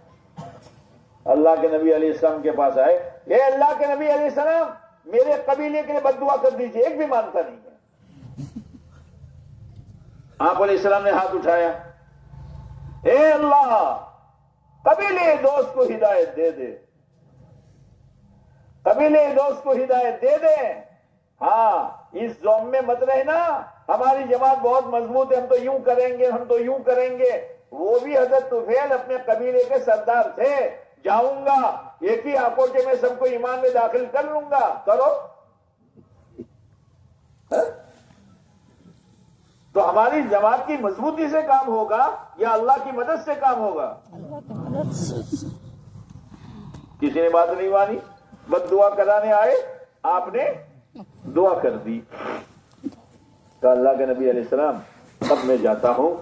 اللہ کے نبی علیہ السلام کے پاس آئے، اے اللہ کے نبی علیہ السلام، میرے قبیلے کے لیے بد دعا کر دیجئے، ایک بھی مانتا نہیں ہے۔ آپ علیہ السلام نے ہاتھ اٹھایا، اے اللہ، قبیلے دوست کو ہدایت دے دے، قبیلے دوست کو ہدایت دے دے۔ ہاں، اس زوم میں مت رہنا، ہماری جماعت بہت مضبوط ہے، ہم تو یوں کریں گے، ہم تو یوں کریں گے۔ وہ بھی حضرت طفیل اپنے قبیلے کے سردار تھے، جاؤں گا ایک ہی آکوٹے میں سب کو ایمان میں داخل کر لوں گا، کرو۔ تو ہماری جماعت کی مضبوطی سے کام ہوگا یا اللہ کی مدد سے کام ہوگا؟ کسی نے بات نہیں مانی، بد دعا کرانے آئے، آپ نے دعا کر دی۔ کہ اللہ کے نبی علیہ السلام، اب میں جاتا ہوں،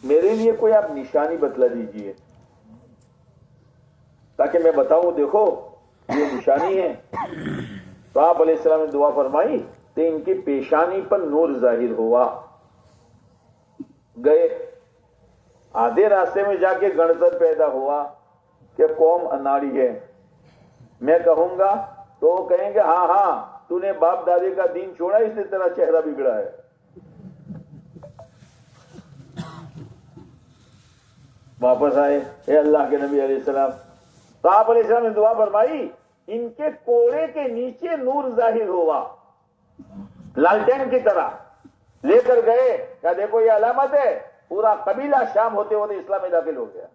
میرے لیے کوئی آپ نشانی بتلا دیجئے تاکہ میں بتاؤں، دیکھو یہ نشانی ہے۔ تو آپ علیہ السلام نے دعا فرمائی تو ان کی پیشانی پر نور ظاہر ہوا۔ گئے، آدھے راستے میں جا کے گنتر پیدا ہوا کہ قوم اناڑی ہے، میں کہوں گا تو وہ کہیں گے ہاں ہاں تو نے باپ دادے کا دین چھوڑا اس لیے تیرا چہرہ بگڑا ہے۔ واپس آئے، اے اللہ کے نبی علیہ السلام، تو آپ علیہ السلام نے دعا فرمائی، ان کے کوڑے کے نیچے نور ظاہر ہوا، لالٹین کی طرح لے کر گئے، کیا دیکھو یہ علامت ہے، پورا قبیلہ شام ہوتے ہوتے اسلام میں داخل ہو گیا۔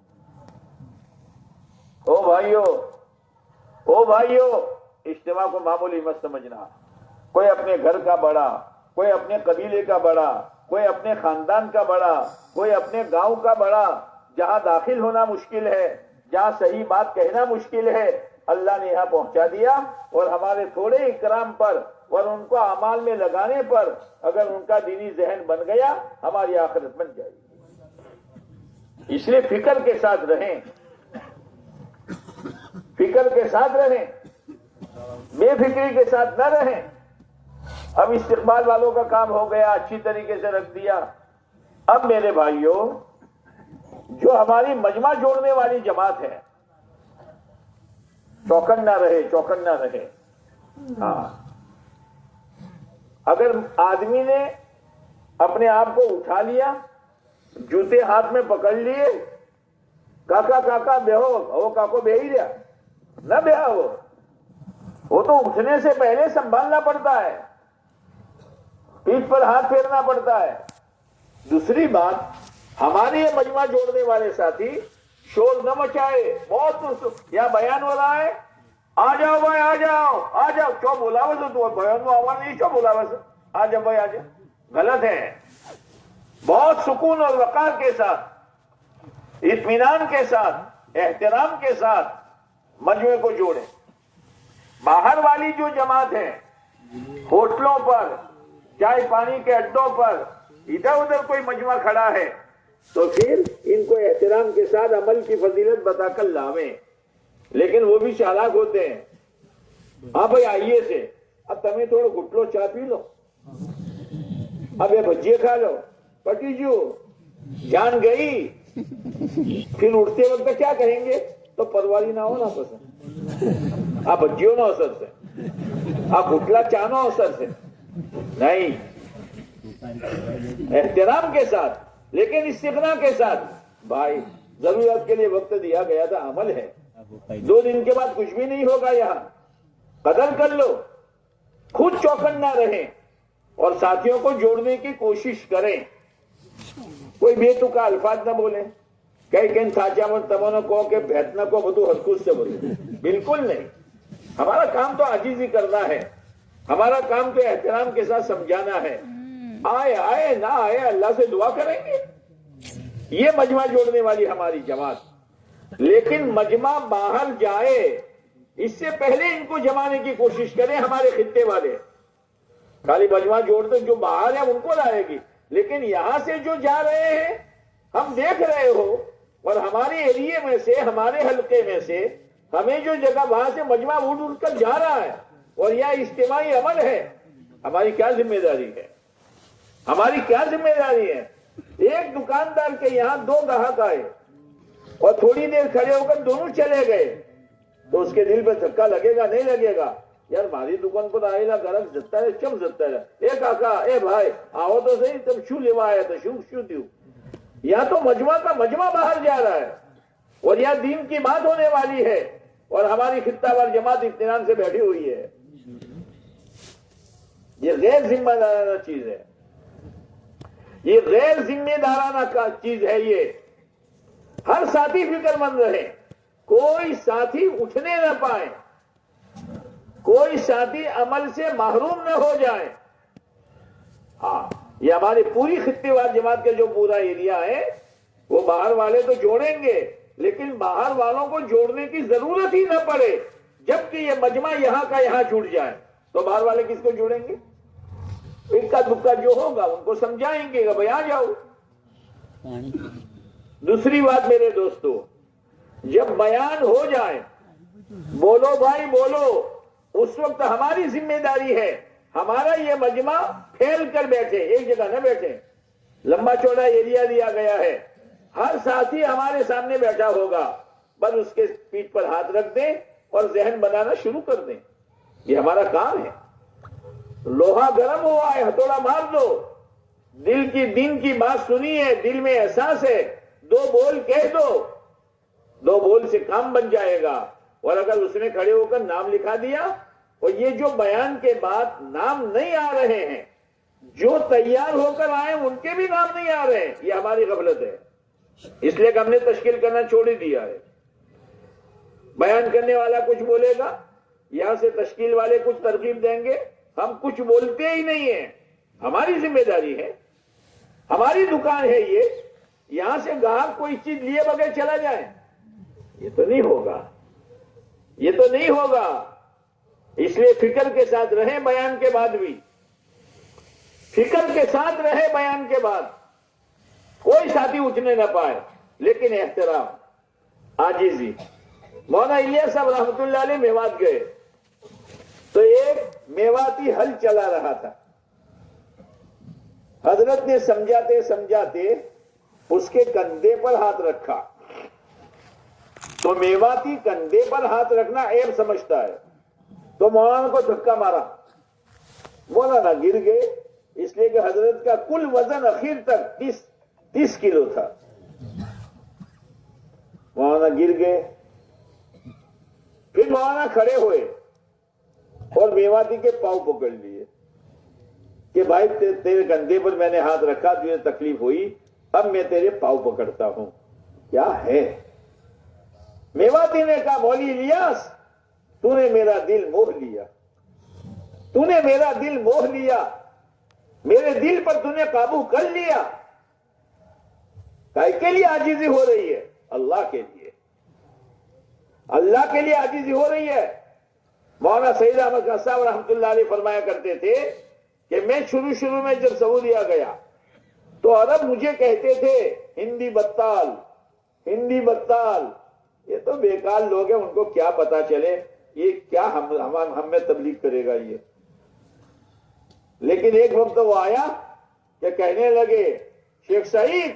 او بھائیو، اجتماع کو معمولی مت سمجھنا، کوئی اپنے گھر کا بڑا، کوئی اپنے قبیلے کا بڑا، کوئی اپنے خاندان کا بڑا، کوئی اپنے گاؤں کا بڑا، جہاں داخل ہونا مشکل ہے، جہاں صحیح بات کہنا مشکل ہے، اللہ نے یہاں پہنچا دیا. اور ہمارے تھوڑے اکرام پر اور ان کو اعمال میں لگانے پر اگر ان کا دینی ذہن بن گیا، ہماری آخرت بن جائے گی. اس لیے فکر کے ساتھ رہیں، فکر کے ساتھ رہیں، بے فکری کے ساتھ نہ رہیں. اب استقبال والوں کا کام ہو گیا، اچھی طریقے سے رکھ دیا. اب میرے بھائیوں، جو ہماری مجمع جوڑنے والی جماعت ہے، چوکن نہ رہے، چوکن نہ رہے. ہاں، اگر آدمی نے اپنے آپ کو اٹھا لیا، جوتے ہاتھ میں پکڑ لیے، کاکا کاکا بیہو، وہ کاکو بے ہی لیا نہ بیہا، وہ تو اٹھنے سے پہلے سنبھالنا پڑتا ہے، پیٹھ پر ہاتھ پھیرنا پڑتا ہے. دوسری بات، ہمارے یہ مجمع جوڑنے والے ساتھی شور نہ مچائے. بہت یا بیان ہو رہا ہے، آ جاؤ بھائی، آ جاؤ، آ جاؤ، چو بلاو تو بیان کو آواز نہیں، چو بلاو، آ جاؤ بھائی، آ جاؤ. غلط ہے. بہت سکون اور وقار کے ساتھ، اطمینان کے ساتھ، احترام کے ساتھ مجمع کو جوڑیں. باہر والی جو جماعت ہے، ہوٹلوں پر، چائے پانی کے اڈوں پر، ادھر ادھر کوئی مجمع کھڑا ہے تو پھر ان کو احترام کے ساتھ عمل کی فضیلت بتا کر لاویں. لیکن وہ بھی چالاک ہوتے ہیں. ہاں بھائی آئیے سے، اب تمہیں تھوڑا گھٹ لو، چائے پی لو، اب یہ بھجیے کھا لو، پٹی جو جان گئی. پھر اٹھتے وقت کیا کہیں گے؟ تو پرواری نہ ہو نا پسند، آپ بھجیو نہ اثر سے، آپ گھٹلا چانو اثر سے نہیں. احترام کے ساتھ لیکن استغنا کے ساتھ. بھائی ضرورت کے لیے وقت دیا گیا تھا، عمل ہے، 2 دن کے بعد کچھ بھی نہیں ہوگا. یہاں قدر کر لو، خود چوکن نہ رہیں اور ساتھیوں کو جوڑنے کی کوشش کریں. کوئی بے تکا الفاظ نہ بولیں، کہیں تھاچا من تمنا کو کہ بھیتنا کو بدو ہرکوز سے بولے، بالکل نہیں. ہمارا کام تو عاجزی کرنا ہے، ہمارا کام تو احترام کے ساتھ سمجھانا ہے. آئے آئے، نہ آئے اللہ سے دعا کریں گے. یہ مجمع جوڑنے والی ہماری جماعت. لیکن مجمع باہر جائے اس سے پہلے ان کو جمانے کی کوشش کریں. ہمارے خطے والے خالی مجمع جوڑتے جو باہر ہیں ان کو لائے گی، لیکن یہاں سے جو جا رہے ہیں ہم دیکھ رہے ہو، اور ہمارے ایریے میں سے، ہمارے حلقے میں سے ہمیں جو جگہ وہاں سے مجمع اٹھ اٹھ کر جا رہا ہے اور یہ اجتماعی عمل ہے، ہماری کیا ذمہ داری ہے؟ ہماری کیا ذمہ داری ہے؟ ایک دکاندار کے یہاں 2 گاہک آئے اور تھوڑی دیر کھڑے ہو کر دونوں چلے گئے تو اس کے دل پہ دھکا لگے گا نہیں لگے گا؟ یار ماری دکان پر آئے لا گرم جتا ہے، چم جتا ہے، اے کاکا، اے بھائی آؤ تو صحیح، تم شو لیوا آیا تو شو دیو. یا تو مجمع کا مجمع باہر جا رہا ہے اور یا دین کی بات ہونے والی ہے اور ہماری خطہ وار جماعت اطمینان سے بیٹھی ہوئی ہے. یہ غیر ذمہ دارانہ چیز ہے، یہ غیر ذمہ دارانہ چیز ہے. یہ ہر ساتھی فکر مند رہے، کوئی ساتھی اٹھنے نہ پائے، کوئی ساتھی عمل سے محروم نہ ہو جائے. ہاں، یہ ہماری پوری خطے وار جماعت کا جو پورا ایریا ہے وہ باہر والے تو جوڑیں گے، لیکن باہر والوں کو جوڑنے کی ضرورت ہی نہ پڑے. جبکہ یہ مجمع یہاں کا یہاں چھوٹ جائے تو باہر والے کس کو جوڑیں گے؟ اکا دکا جو ہوگا ان کو سمجھائیں گے کہ بھائی آ جاؤ. دوسری بات میرے دوستو، جب بیان ہو جائے، بولو بھائی بولو، اس وقت ہماری ذمہ داری ہے، ہمارا یہ مجمع پھیل کر بیٹھے، ایک جگہ نہ بیٹھے. لمبا چوڑا ایریا دیا گیا ہے، ہر ساتھی ہمارے سامنے بیٹھا ہوگا، بس اس کے پیٹھ پر ہاتھ رکھ دیں اور ذہن بنانا شروع کر دیں. یہ ہمارا کام ہے. لوہا گرم ہوا ہے، ہتھوڑا مار دو. دین کی بات سنی ہے، دل میں احساس ہے، 2 بول کہہ دو، 2 بول سے کام بن جائے گا. اور اگر اس نے کھڑے ہو کر نام لکھا دیا، اور یہ جو بیان کے بعد نام نہیں آ رہے ہیں، جو تیار ہو کر آئے ان کے بھی نام نہیں آ رہے ہیں، یہ ہماری غفلت ہے. اس لیے کہ ہم نے تشکیل کرنا چھوڑ ہی دیا ہے. بیان کرنے والا کچھ بولے گا، یہاں سے تشکیل والے کچھ ترغیب دیں گے، ہم کچھ بولتے ہی نہیں ہیں. ہماری ذمہ داری ہے، ہماری دکان ہے یہ، یہاں سے گاہک کوئی چیز لیے بغیر چلا جائے، یہ تو نہیں ہوگا، یہ تو نہیں ہوگا۔ اس لیے فکر کے ساتھ رہیں بیان کے بعد بھی، فکر کے ساتھ رہے بیان کے بعد، کوئی ساتھی اٹھنے نہ پائے، لیکن احترام، عاجزی۔ مولانا الیاس صاحب رحمۃ اللہ علیہ میوات گئے تو ایک میواتی ہل چلا رہا تھا، حضرت نے سمجھاتے سمجھاتے اس کے کندھے پر ہاتھ رکھا، تو میواتی کندھے پر ہاتھ رکھنا عیب سمجھتا ہے، تو مولانا کو دھکا مارا، مولانا گر گئے، اس لیے کہ حضرت کا کل وزن اخیر تک 30 کلو تھا۔ مولانا گر گئے، پھر مولانا کھڑے ہوئے اور میواتی کے پاؤں پکڑ لیے کہ بھائی تیرے کندھے پر میں نے ہاتھ رکھا، تجھے تکلیف ہوئی، اب میں تیرے پاؤں پکڑتا ہوں۔ کیا ہے؟ میواتی نے کہا مولوی الیاس، تو نے میرا دل موہ لیا، تو نے میرا دل موہ لیا، میرے دل پر تو نے قابو کر لیا۔ کائے کے لیے عاجزی ہو رہی ہے؟ اللہ کے لیے، اللہ کے لیے عاجزی ہو رہی ہے۔ مولانا سید احمد خان صاحب رحمۃ اللہ علیہ فرمایا کرتے تھے کہ میں شروع میں جب سعودیہ گیا تو عرب مجھے کہتے تھے ہندی بطال، ہندی بطال، یہ تو بیکار لوگ ہیں، ان کو کیا پتا چلے یہ کیا ہم میں تبلیغ کرے گا یہ۔ لیکن ایک وقت وہ آیا کہ کہنے لگے شیخ سعید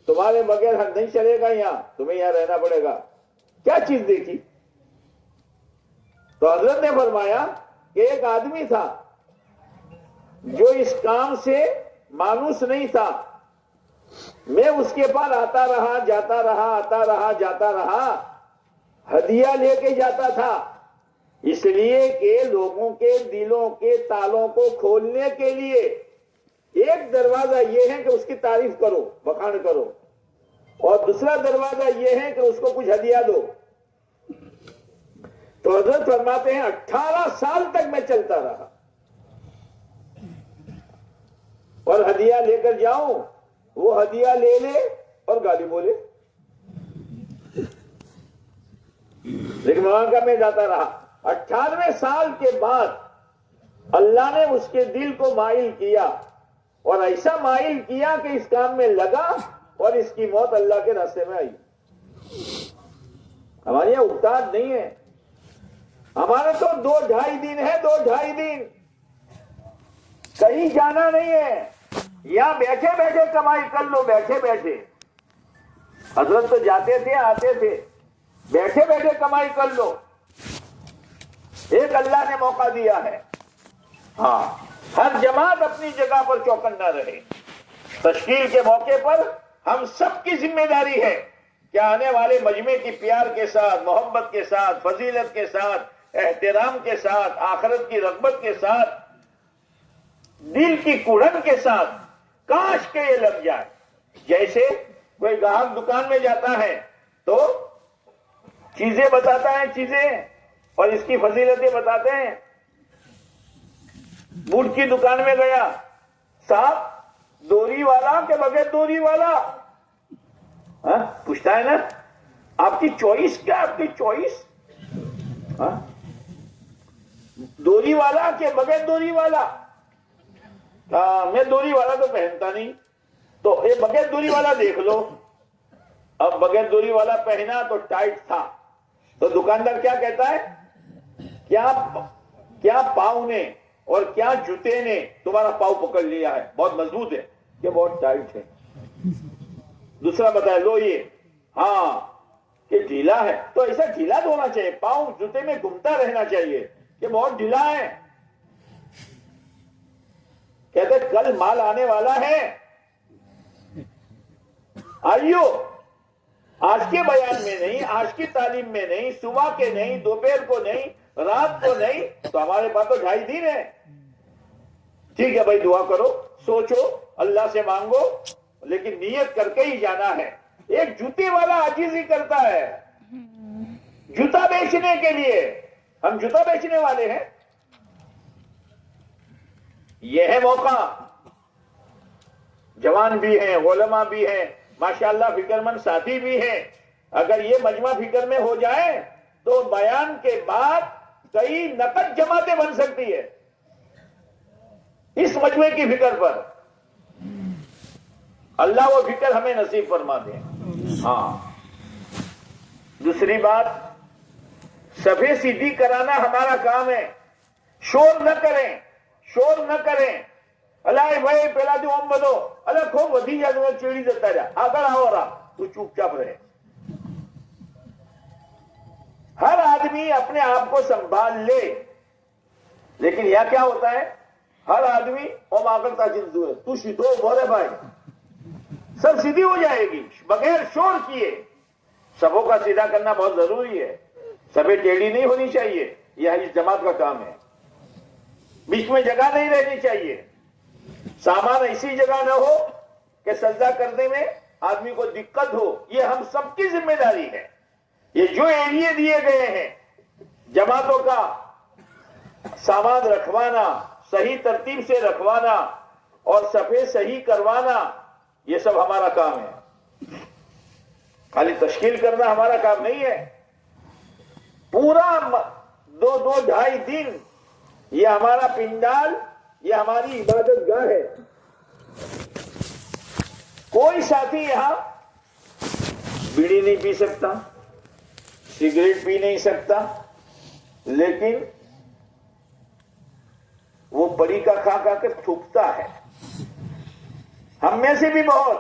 تمہارے بغیر ہم نہیں چلے گا، یہاں تمہیں یہاں رہنا پڑے گا۔ کیا چیز دیکھی؟ تو حضرت نے فرمایا کہ ایک آدمی تھا جو اس کام سے مانوس نہیں تھا، میں اس کے پاس آتا رہا جاتا رہا، آتا رہا جاتا رہا، ہدیہ لے کے جاتا تھا، اس لیے کہ لوگوں کے دلوں کے تالوں کو کھولنے کے لیے ایک دروازہ یہ ہے کہ اس کی تعریف کرو، بخان کرو، اور دوسرا دروازہ یہ ہے کہ اس کو کچھ ہدیہ دو۔ تو حضرت فرماتے ہیں 18 سال تک میں چلتا رہا، اور ہدیہ لے کر جاؤں، وہ ہدیہ لے لے اور گالی بولے، لیکن وہاں کا میں جاتا رہا۔ 18ویں سال کے بعد اللہ نے اس کے دل کو مائل کیا، اور ایسا مائل کیا کہ اس کام میں لگا، اور اس کی موت اللہ کے راستے میں آئی۔ ہمارے یہاں اکتاج نہیں ہے، ہمارے تو 2-2.5 دن ہے، 2-2.5 دن، کہیں جانا نہیں ہے، یہاں بیٹھے بیٹھے کمائی کر لو، بیٹھے بیٹھے۔ حضرت تو جاتے تھے آتے تھے، بیٹھے بیٹھے کمائی کر لو، ایک اللہ نے موقع دیا ہے۔ ہاں، ہر جماعت اپنی جگہ پر چوکنا رہے۔ تشکیل کے موقع پر ہم سب کی ذمہ داری ہے کہ آنے والے مجمع کی پیار کے ساتھ، محبت کے ساتھ، فضیلت کے ساتھ، احترام کے ساتھ، آخرت کی رغبت کے ساتھ، دل کی کڑن کے ساتھ، کاش کہ یہ لگ جائے۔ جیسے کوئی گاہک دکان میں جاتا ہے تو چیزیں بتاتا ہے، چیزیں اور اس کی فضیلتیں بتاتے ہیں۔ بوٹ کی دکان میں گیا، صاحب دوری والا کہ بغیر دوری والا؟ پوچھتا ہے نا، آپ کی چوائس کیا؟ آپ کی چوائس دوری والا کہ بغیر دوری والا؟ میں دوری والا تو پہنتا نہیں، تو یہ بغیر دوری والا دیکھ لو۔ اب بغیر دوری والا پہنا تو ٹائٹ تھا، تو دکاندار کیا کہتا ہے، کیا پاؤں نے اور کیا جوتے نے تمہارا پاؤں پکڑ لیا ہے؟ بہت مضبوط ہے کہ بہت ٹائٹ ہے۔ دوسرا بتایا لو یہ، ہاں کہ ڈھیلا ہے، تو ایسا ڈھیلا ہونا چاہیے، پاؤں جوتے میں گھومتا رہنا چاہیے کہ بہت ڈھیلا ہے۔ کہتے کل مال آنے والا ہے، آئیو، آج کے بیان میں نہیں، آج کی تعلیم میں نہیں، صبح کے نہیں، دوپہر کو نہیں، رات کو نہیں، تو ہمارے پاس تو 2.5 دن ہے۔ ٹھیک ہے بھائی، دعا کرو، سوچو، اللہ سے مانگو، لیکن نیت کر کے ہی جانا ہے۔ ایک جوتے والا عاجزی کرتا ہے جوتا بیچنے کے لیے، ہم جوتا بیچنے والے ہیں۔ یہ ہے موقع جوان بھی ہیں، علماء بھی ہیں، ماشاءاللہ فکر مند ساتھی بھی ہیں. اگر یہ مجمع فکر میں ہو جائے تو بیان کے بعد کئی نقد جماعتیں بن سکتی ہے اس مجمع کی فکر پر. اللہ وہ فکر ہمیں نصیب فرما دے. ہاں، دوسری بات، صفے سیدھی کرانا ہمارا کام ہے. شور نہ کریں، شور نہ کریں. اللہ بھائی پہلا تو ہم بدو اللہ خوب ودی جا تو چیڑی دیتا جا آگر آو رہا تو چپ چاپ رہے. ہر آدمی اپنے آپ کو سنبھال لے. لیکن یہ کیا ہوتا ہے، ہر آدمی اوم آگر تا جنزو ہے تو شدو بورے بھائی، سب سیدھی ہو جائے گی بغیر شور کیے. سبوں کا سیدھا کرنا بہت ضروری ہے. سبیں ٹیڑھی نہیں ہونی چاہیے، یہ اس جماعت کا کام ہے. بیچ میں جگہ نہیں رہنی چاہیے. سامان ایسی جگہ نہ ہو کہ سجدہ کرنے میں آدمی کو دقت ہو. یہ ہم سب کی ذمہ داری ہے. یہ جو ایریے دیے گئے ہیں جماعتوں کا سامان رکھوانا، صحیح ترتیب سے رکھوانا اور صفے صحیح کروانا، یہ سب ہمارا کام ہے. خالی تشکیل کرنا ہمارا کام نہیں ہے. پورا 2-2-2.5 دن یہ ہمارا پنڈال، یہ ہماری عبادت گاہ ہے. کوئی ساتھی یہاں بیڑی نہیں پی سکتا، سگریٹ پی نہیں سکتا، لیکن وہ پڑی کا کھا کے تھوکتا ہے. ہم میں سے بھی بہت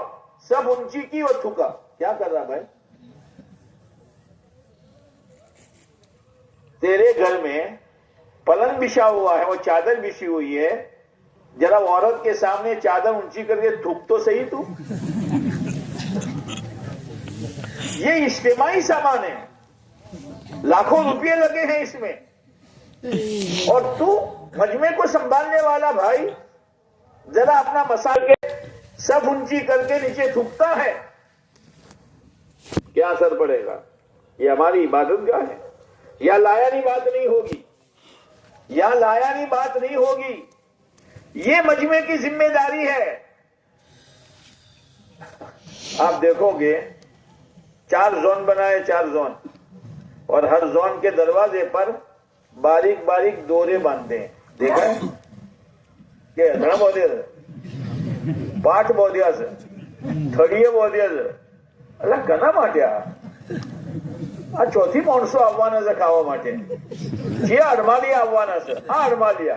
سب اونچی کی اور تھوکا. کیا کر رہا بھائی؟ تیرے گھر میں پلنگ بچھا ہوا ہے، وہ چادر بچھی ہوئی ہے، ذرا عورت کے سامنے چادر اونچی کر کے تھوک تو صحیح تو. یہ اجتماعی سامان ہے، لاکھوں روپے لگے ہیں اس میں، اور تو مجمع کو سنبھالنے والا بھائی ذرا اپنا مسال کے سب اونچی کر کے نیچے تھوکتا ہے. کیا اثر پڑے گا؟ یہ ہماری عبادت گاہ ہے. یا لایانی بات نہیں ہوگی، یا لایانی بات نہیں ہوگی. یہ مجمع کی ذمہ داری ہے. آپ دیکھو گے 4 زون بنائے، 4 زون، اور ہر زون کے دروازے پر باریک باریک دورے باندھتے ہیں. دیکھا ہے کہ گھنا بہت پاٹ بہت تھڑیے بہت اللہ کنا ماٹیا આ ચોથી માણસો આવવાના છે ખાવા માટે. જે અડમાલિયા આવવાના છે, આ અડમાલિયા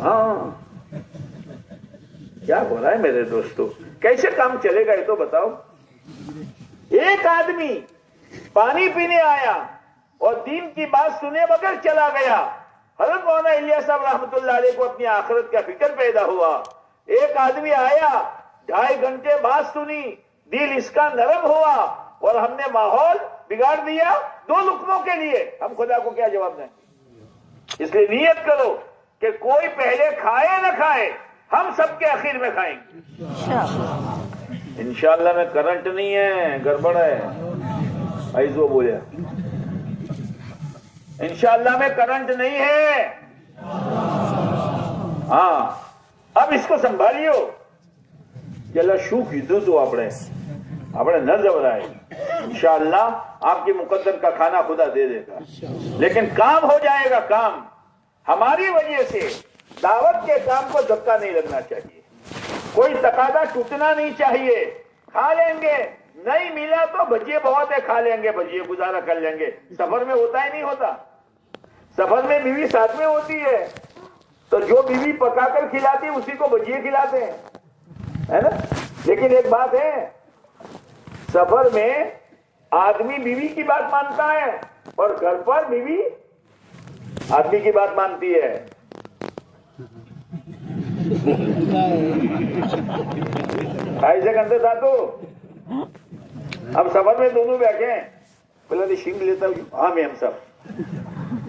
ہاں کیا ہو رہا ہے میرے دوستوں؟ کیسے کام چلے گا یہ تو بتاؤ. ایک آدمی پانی پینے آیا اور دین کی بات سنے بغیر چلا گیا. حضرت مولانا الیاس صاحب رحمۃ اللہ علیہ کو اپنی آخرت کا فکر پیدا ہوا. ایک آدمی آیا 2.5 گھنٹے بات سنی, دل اس کا نرم ہوا اور ہم نے ماحول بگاڑ دیا 2 لقموں کے لیے. ہم خدا کو کیا جواب دیں؟ اس لیے نیت کرو کہ کوئی پہلے کھائے نہ کھائے, ہم سب کے اخیر میں کھائیں گے انشاءاللہ. میں کرنٹ نہیں ہے, گڑبڑ ہے. ایسو بولیا انشاءاللہ میں کرنٹ نہیں ہے. ہاں اب اس کو سنبھالیو کہ اللہ شو کیدو تو اپنے نہ گھبرائے. انشاءاللہ آپ کی مقدر کا کھانا خدا دے دے گا, لیکن کام ہو جائے گا. کام ہماری وجہ سے دعوت کے کام کو دھکا نہیں لگنا چاہیے, کوئی تقاضا ٹوٹنا نہیں چاہیے. کھا لیں گے, نہیں ملا تو بھجیے بہت ہے, کھا لیں گے بھجیے, گزارا کر لیں گے. سفر میں ہوتا ہی نہیں ہوتا. سفر میں بیوی ساتھ میں ہوتی ہے تو جو بیوی پکا کر کھلاتی اسی کو بھجیے کھلاتے ہیں, ہے نا. لیکن ایک بات ہے, سفر میں آدمی بیوی کی بات مانتا ہے اور گھر پر بیوی آدمی کی بات مانتی ہے. ایسے گھنٹے تھا تو اب سفر میں دونوں بیٹھے ہیں. پہلے شنگ لیتا ہوں. ہاں میں ہم سب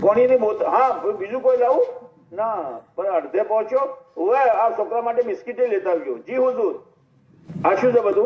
کونی نہیں بولتا. ہاں બીજું કોઈ લાવું ના, પણ અડધે પહોંચો ઓએ આ છોકરા માટે બિસ્કિટે લેતા આવજો. જી હુજુર. આ શું છે બધું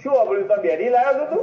શું ઓબળ્યું? તમે બેડી લાવ્યો છો તું?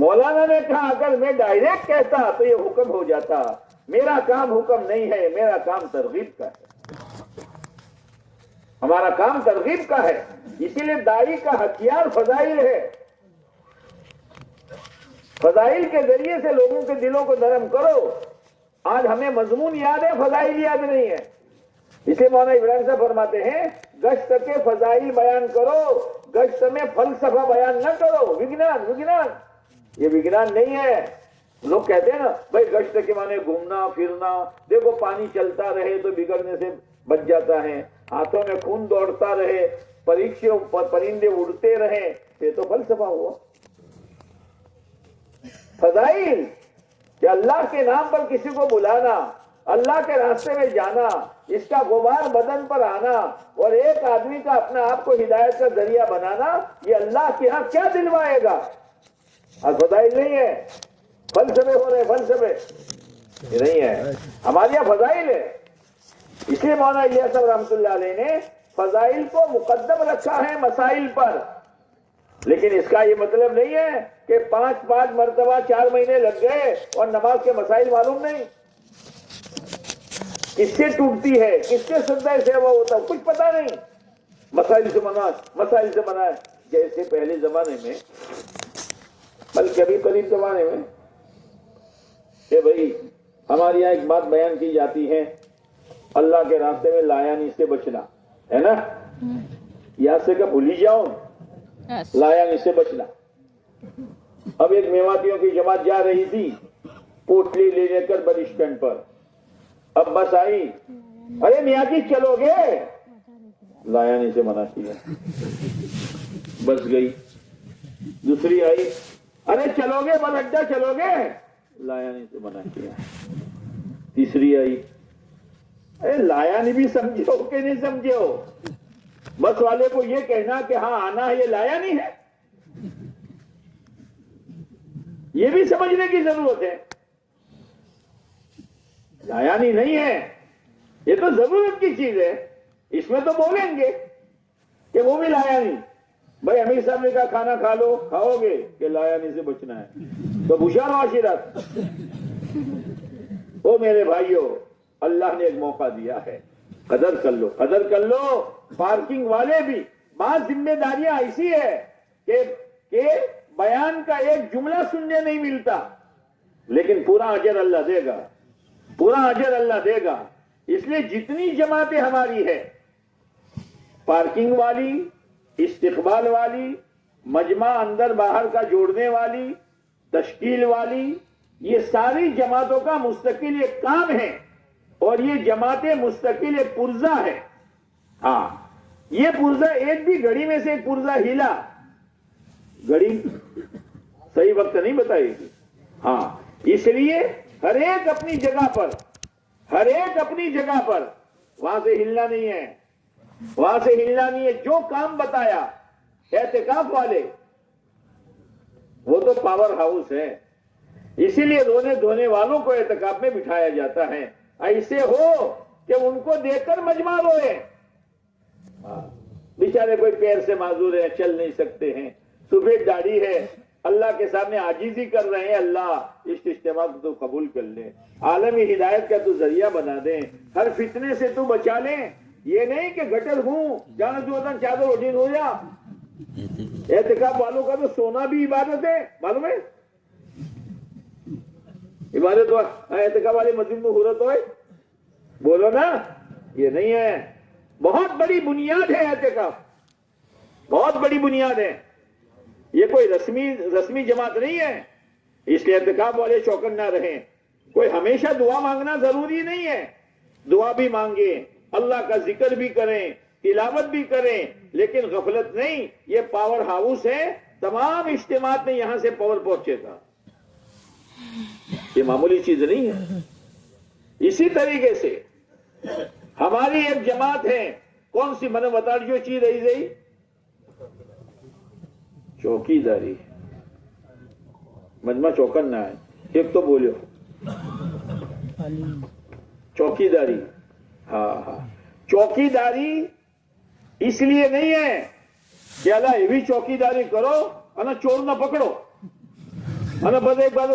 مولانا نے کہا اگر میں ڈائریکٹ کہتا تو یہ حکم ہو جاتا، میرا کام حکم نہیں ہے، میرا کام ترغیب کا ہے، ہمارا کام ترغیب کا ہے۔ اسی لیے داعی کا ہتھیار فضائل ہے، فضائل کے ذریعے سے لوگوں کے دلوں کو نرم کرو۔ آج ہمیں مضمون یاد ہے، فضائل یاد نہیں ہے۔ اسے مولانا ابراہیم صاحب فرماتے ہیں گشت کے فضائل بیان کرو، گشت میں فلسفہ بیان نہ کرو۔ وگنان یہ وگنان نہیں ہے۔ لوگ کہتے ہیں نا بھائی گشت کے معنی گھومنا پھرنا، دیکھو پانی چلتا رہے تو بگڑنے سے بچ جاتا ہے، ہاتھوں میں خون دوڑتا رہے، پرندے اڑتے رہے، یہ تو فلسفہ ہوا۔ فضائل کہ اللہ کے نام پر کسی کو بلانا، اللہ کے راستے میں جانا، اس کا غبار بدن پر آنا اور ایک آدمی کا اپنا آپ کو ہدایت کا ذریعہ بنانا، یہ اللہ کے ہاں کیا دلوائے گا؟ اور فضائل نہیں ہے، فلسفے ہو رہے، فلسفے یہ نہیں ہے، ہمارے یہاں فضائل ہے۔ اس لیے مولانا الیاس صاحب رحمۃ اللہ علیہ نے فضائل کو مقدم رکھا ہے مسائل پر، لیکن اس کا یہ مطلب نہیں ہے کہ 5 مرتبہ 4 مہینے لگ گئے اور نماز کے مسائل معلوم نہیں، کس سے ٹوٹتی ہے، کس سے سجدہ سہوا ہوتا ہے، کچھ پتا نہیں، مسائل سے منع ہے۔ جیسے پہلے زمانے میں، بلکہ ابھی قریب زمانے میں کہ بھائی ہمارے یہاں ایک بات بیان کی جاتی ہے، اللہ کے راستے میں لایانی سے بچنا ہے نا، یاد سے کہ بھولی جاؤ، لایانی سے بچنا۔ اب ایک میواتیوں کی جماعت جا رہی تھی پوٹلی لے کر بس اسٹینڈ پر، اب بس آئی، ارے میاں جی چلو گے، لایانی سے منع کیا، بس گئی۔ دوسری آئی، ارے چلو گے بس اڈا چلو گے، لایانی سے منع کیا۔ تیسری آئی، ارے لایانی بھی سمجھو کہ نہیں سمجھو، بس والے کو یہ کہنا کہ ہاں آنا ہے یہ لایانی ہے، یہ بھی سمجھنے کی ضرورت ہے۔ لایانی نہیں ہے، یہ تو ضرورت کی چیز ہے، اس میں تو بولیں گے کہ وہ بھی لایانی۔ بھائی امیر صاحب نے کہا کھانا کھا لو، کھاؤ گے کہ لایانی سے بچنا ہے، تو بشار معاشرت۔ او میرے بھائیوں، اللہ نے ایک موقع دیا ہے، قدر کر لو، قدر کر لو۔ پارکنگ والے بھی، بعض ذمہ داریاں ایسی ہے کہ بیان کا ایک جملہ سننے نہیں ملتا، لیکن پورا اجر اللہ دے گا، پورا اجر اللہ دے گا۔ اس لیے جتنی جماعتیں ہماری ہے، پارکنگ والی، استقبال والی، مجمع اندر باہر کا جوڑنے والی، تشکیل والی، یہ ساری جماعتوں کا مستقل ایک کام ہے، اور یہ جماعتیں مستقل ایک پرزہ ہے۔ ہاں، یہ پرزہ ایک بھی گھڑی میں سے ایک پرزہ ہلا، گھڑی صحیح وقت نہیں بتائے گی۔ ہاں، اس لیے ہر ایک اپنی جگہ پر، ہر ایک اپنی جگہ پر، وہاں سے ہلنا نہیں ہے، وہاں سے ہلنا نہیں ہے۔ جو کام بتایا اعتکاف والے، وہ تو پاور ہاؤس ہے، اسی لیے رونے دھونے والوں کو اعتکاف میں بٹھایا جاتا ہے۔ ایسے ہو کہ ان کو دیکھ کر مجمع روئے، بیچارے کوئی پیر سے معذور ہیں، چل نہیں سکتے ہیں، سفید داڑھی ہے، اللہ کے سامنے عاجزی کر رہے ہیں، اللہ اس اجتماع کو تو قبول کر لے، عالمی ہدایت کا تو ذریعہ بنا دیں، ہر فتنے سے تو بچا لیں۔ یہ نہیں کہ گٹر ہوں جانا جو ہوتا چادر اٹھین ہو جا۔ اعتکاف والوں کا تو سونا بھی عبادت ہے، معلوم ہے، عبادت ہوا۔ اعتکاف والے مسجد میں حرت ہوئے، بولو نا، یہ نہیں ہے۔ بہت بڑی بنیاد ہے اعتکاف، بہت بڑی بنیاد ہے، یہ کوئی رسمی جماعت نہیں ہے۔ اس لیے اعتکاف والے چوکن نہ رہیں۔ کوئی ہمیشہ دعا مانگنا ضروری نہیں ہے، دعا بھی مانگیں، اللہ کا ذکر بھی کریں، تلاوت بھی کریں، لیکن غفلت نہیں۔ یہ پاور ہاؤس ہے، تمام اجتماعات میں یہاں سے پاور پہنچے گا، یہ معمولی چیز نہیں ہے۔ اسی طریقے سے ہماری ایک جماعت ہے، کون سی من بتا جو چیز رہی چوکی داری، مجمع چوکن نہ ہے، ایک تو بولو چوکی داری۔ ہاں، چوکی داری اس لیے نہیں ہے کہ اللہ یہ بھی چوکی داری کرو اور نہ چور نہ پکڑو، અને બધા એક બાજુ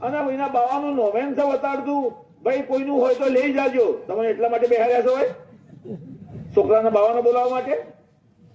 અને એના બાવાનું નોમેન છે બતાડ દઉં ભાઈ કોઈનું હોય તો લઈ જાજો, તમે એટલા માટે બેહાર્યા છો હોય છોકરાના બાવાને બોલાવવા માટે?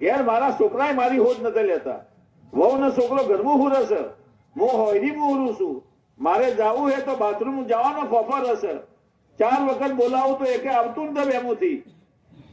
ઘેર મારા છોકરાએ મારી હોજ નથી લેતા, વહુ ને છોકરો ઘરનું હુરે છે, હું હોયરીમાં હુરું છું, મારે જાવું હે તો બાથરૂમ જવાનો ફફર હશે, 4 વખત બોલાવું તો એકે આવતું ન એમથી।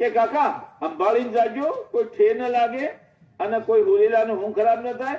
કે કાકા અંબાળીને જાજો, કોઈ ઠે ન લાગે અને કોઈ હુરેલાનું હું ખરાબ ન થાય,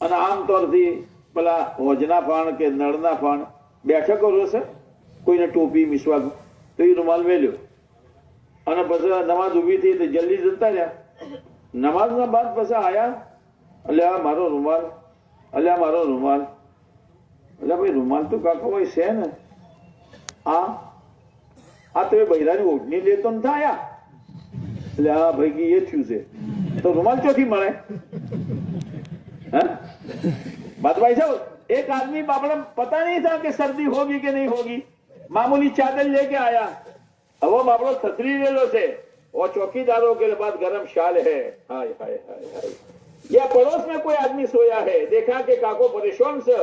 અને આમતોરથી પેલા હોજના ફાણ કે નળના ફાણ બેઠા કરો છે, કોઈને ટોપી મિસવાક, તો એ રૂમાલ મેલ્યો અને પછી નમાજ ઊભી થઈ તો જલ્દી જતા રહ્યા। નમાજના બાદ પછી આયા, એટલે આ મારો રૂમાલ, એટલે આ મારો રૂમાલ, એટલે ભાઈ રૂમાલ તો કાકો ભાઈ છે ને, આ તો એ બૈરાની ઓઢણી લેતો ન થાય, એટલે હા ભાઈ કે એ થયું છે। تو رومال چوتھی مرے. بات بھائی صاحب, ایک آدمی باپڑا پتا نہیں تھا کہ سردی ہوگی کہ نہیں ہوگی, معمولی چادر لے کے آیا, اب وہ باپڑا چھتری لے لو سے, اور چوکی داروں کے بعد گرم شال ہے. ہائے ہائے ہائے ہائے. یا پڑوس میں کوئی آدمی سویا ہے, دیکھا کہ کاکو پریشان سے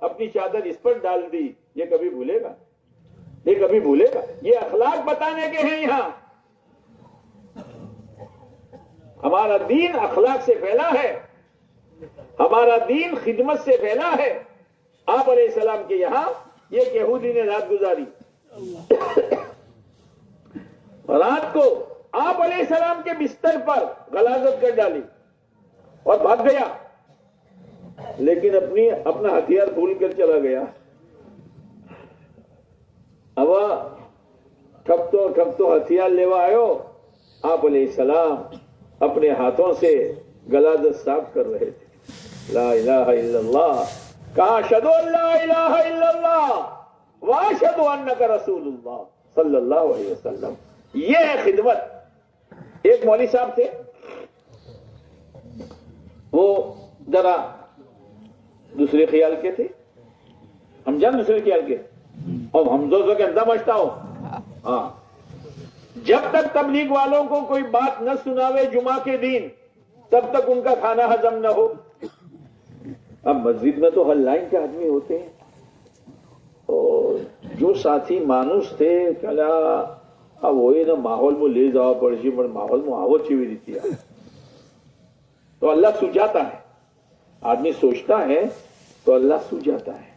اپنی چادر اس پر ڈال دی, یہ کبھی بھولے گا؟ یہ کبھی بھولے گا؟ یہ اخلاق بتانے کے ہیں یہاں. ہمارا دین اخلاق سے پھیلا ہے, ہمارا دین خدمت سے پھیلا ہے. آپ علیہ السلام کے یہاں یہ یہودی نے رات گزاری, رات کو آپ علیہ السلام کے بستر پر غلاظت کر ڈالی اور بھاگ گیا, لیکن اپنا ہتھیار بھول کر چلا گیا. اب ٹھپ تو ہتھیار لیوا آئے, آپ علیہ السلام اپنے ہاتھوں سے غلاظت صاف کر رہے تھے. لا الہ الا اللہ, کہا اشہدو ان لا الہ الا اللہ واشہدو انک رسول اللہ صلی اللہ علیہ وسلم. یہ ہے خدمت. ایک مولوی صاحب تھے, وہ ذرا دوسرے خیال کے تھے, ہم جان دوسرے خیال کے, اور ہم دوستوں کے اندر بچتا ہوں. ہاں, جب تک تبلیغ والوں کو کوئی بات نہ سناوے جمعہ کے دن, تب تک ان کا کھانا ہضم نہ ہو. اب مسجد میں تو ہر لائن کے آدمی ہوتے ہیں, اور جو ساتھی مانوس تھے کلا اب وہی نا ماحول میں لے جاؤ پڑی, پر ماحول میں آو چیوی دیتی ہے. تو اللہ سجاتا ہے, آدمی سوچتا ہے تو اللہ سجاتا ہے.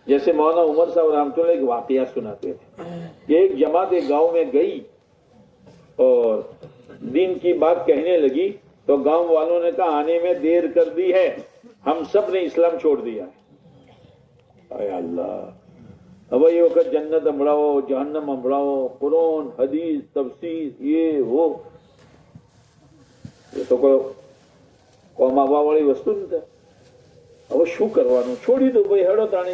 جیسے مولانا عمر صاحب رحمۃ اللہ ایک واقعہ سناتے تھے کہ ایک جماعت ایک گاؤں میں گئی اور دین کی بات کہنے لگی, تو گاؤں والوں نے کہا آنے میں دیر کر دی ہے, ہم سب نے اسلام چھوڑ دیا ہے. اے اللہ, اب یہ وقت جنت ہمڑاؤ, جہنم ہمڑاؤ, قرآن حدیث تفسیر یہ وہ, یہ تو کوئی માવા વાળી વસ્તુ નથી. હવે શું કરવાનું, છોડી દો ભાઈ, હેડો તાણી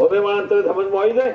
હવે માણસ સમજમાં આવી જાય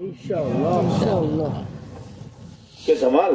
ઇન્શાઅલ્લાહ કે ધમાલ।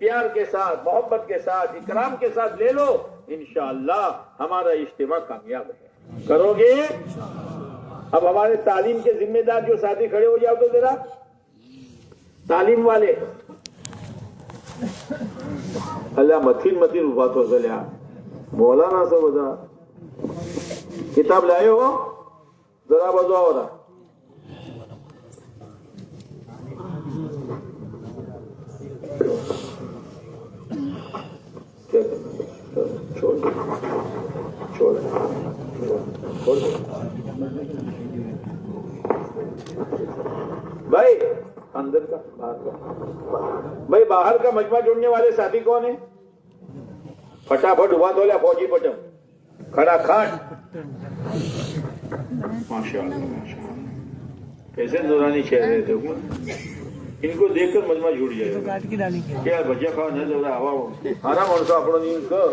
پیار کے ساتھ، محبت کے ساتھ، اکرام کے ساتھ لے لو، انشاءاللہ ہمارا اجتماع کامیاب ہے. کرو گے؟ اب ہمارے تعلیم کے ذمہ دار جو ساتھی کھڑے ہو جاؤ تو ذرا، تعلیم والے اللہ متین بات ہو چلے. مولانا سے بتا کتاب لائے ہو ذرا بتاؤ ہو رہا. چھوڑ بھائی اندر کا باہر کا. بھائی باہر کا مجمع جوڑنے والے ساتھی کون ہیں؟ فٹافٹ ہوا تو لیا فوجی پٹم کھڑا کھاٹ. ماشاء اللہ کیسے نورانی چہرے رہے تھے. ان کو دیکھ کر مجمع جھوٹ جائے گا. کیا بجیا کھانا ہوا آرام اور اپنا نیند کر.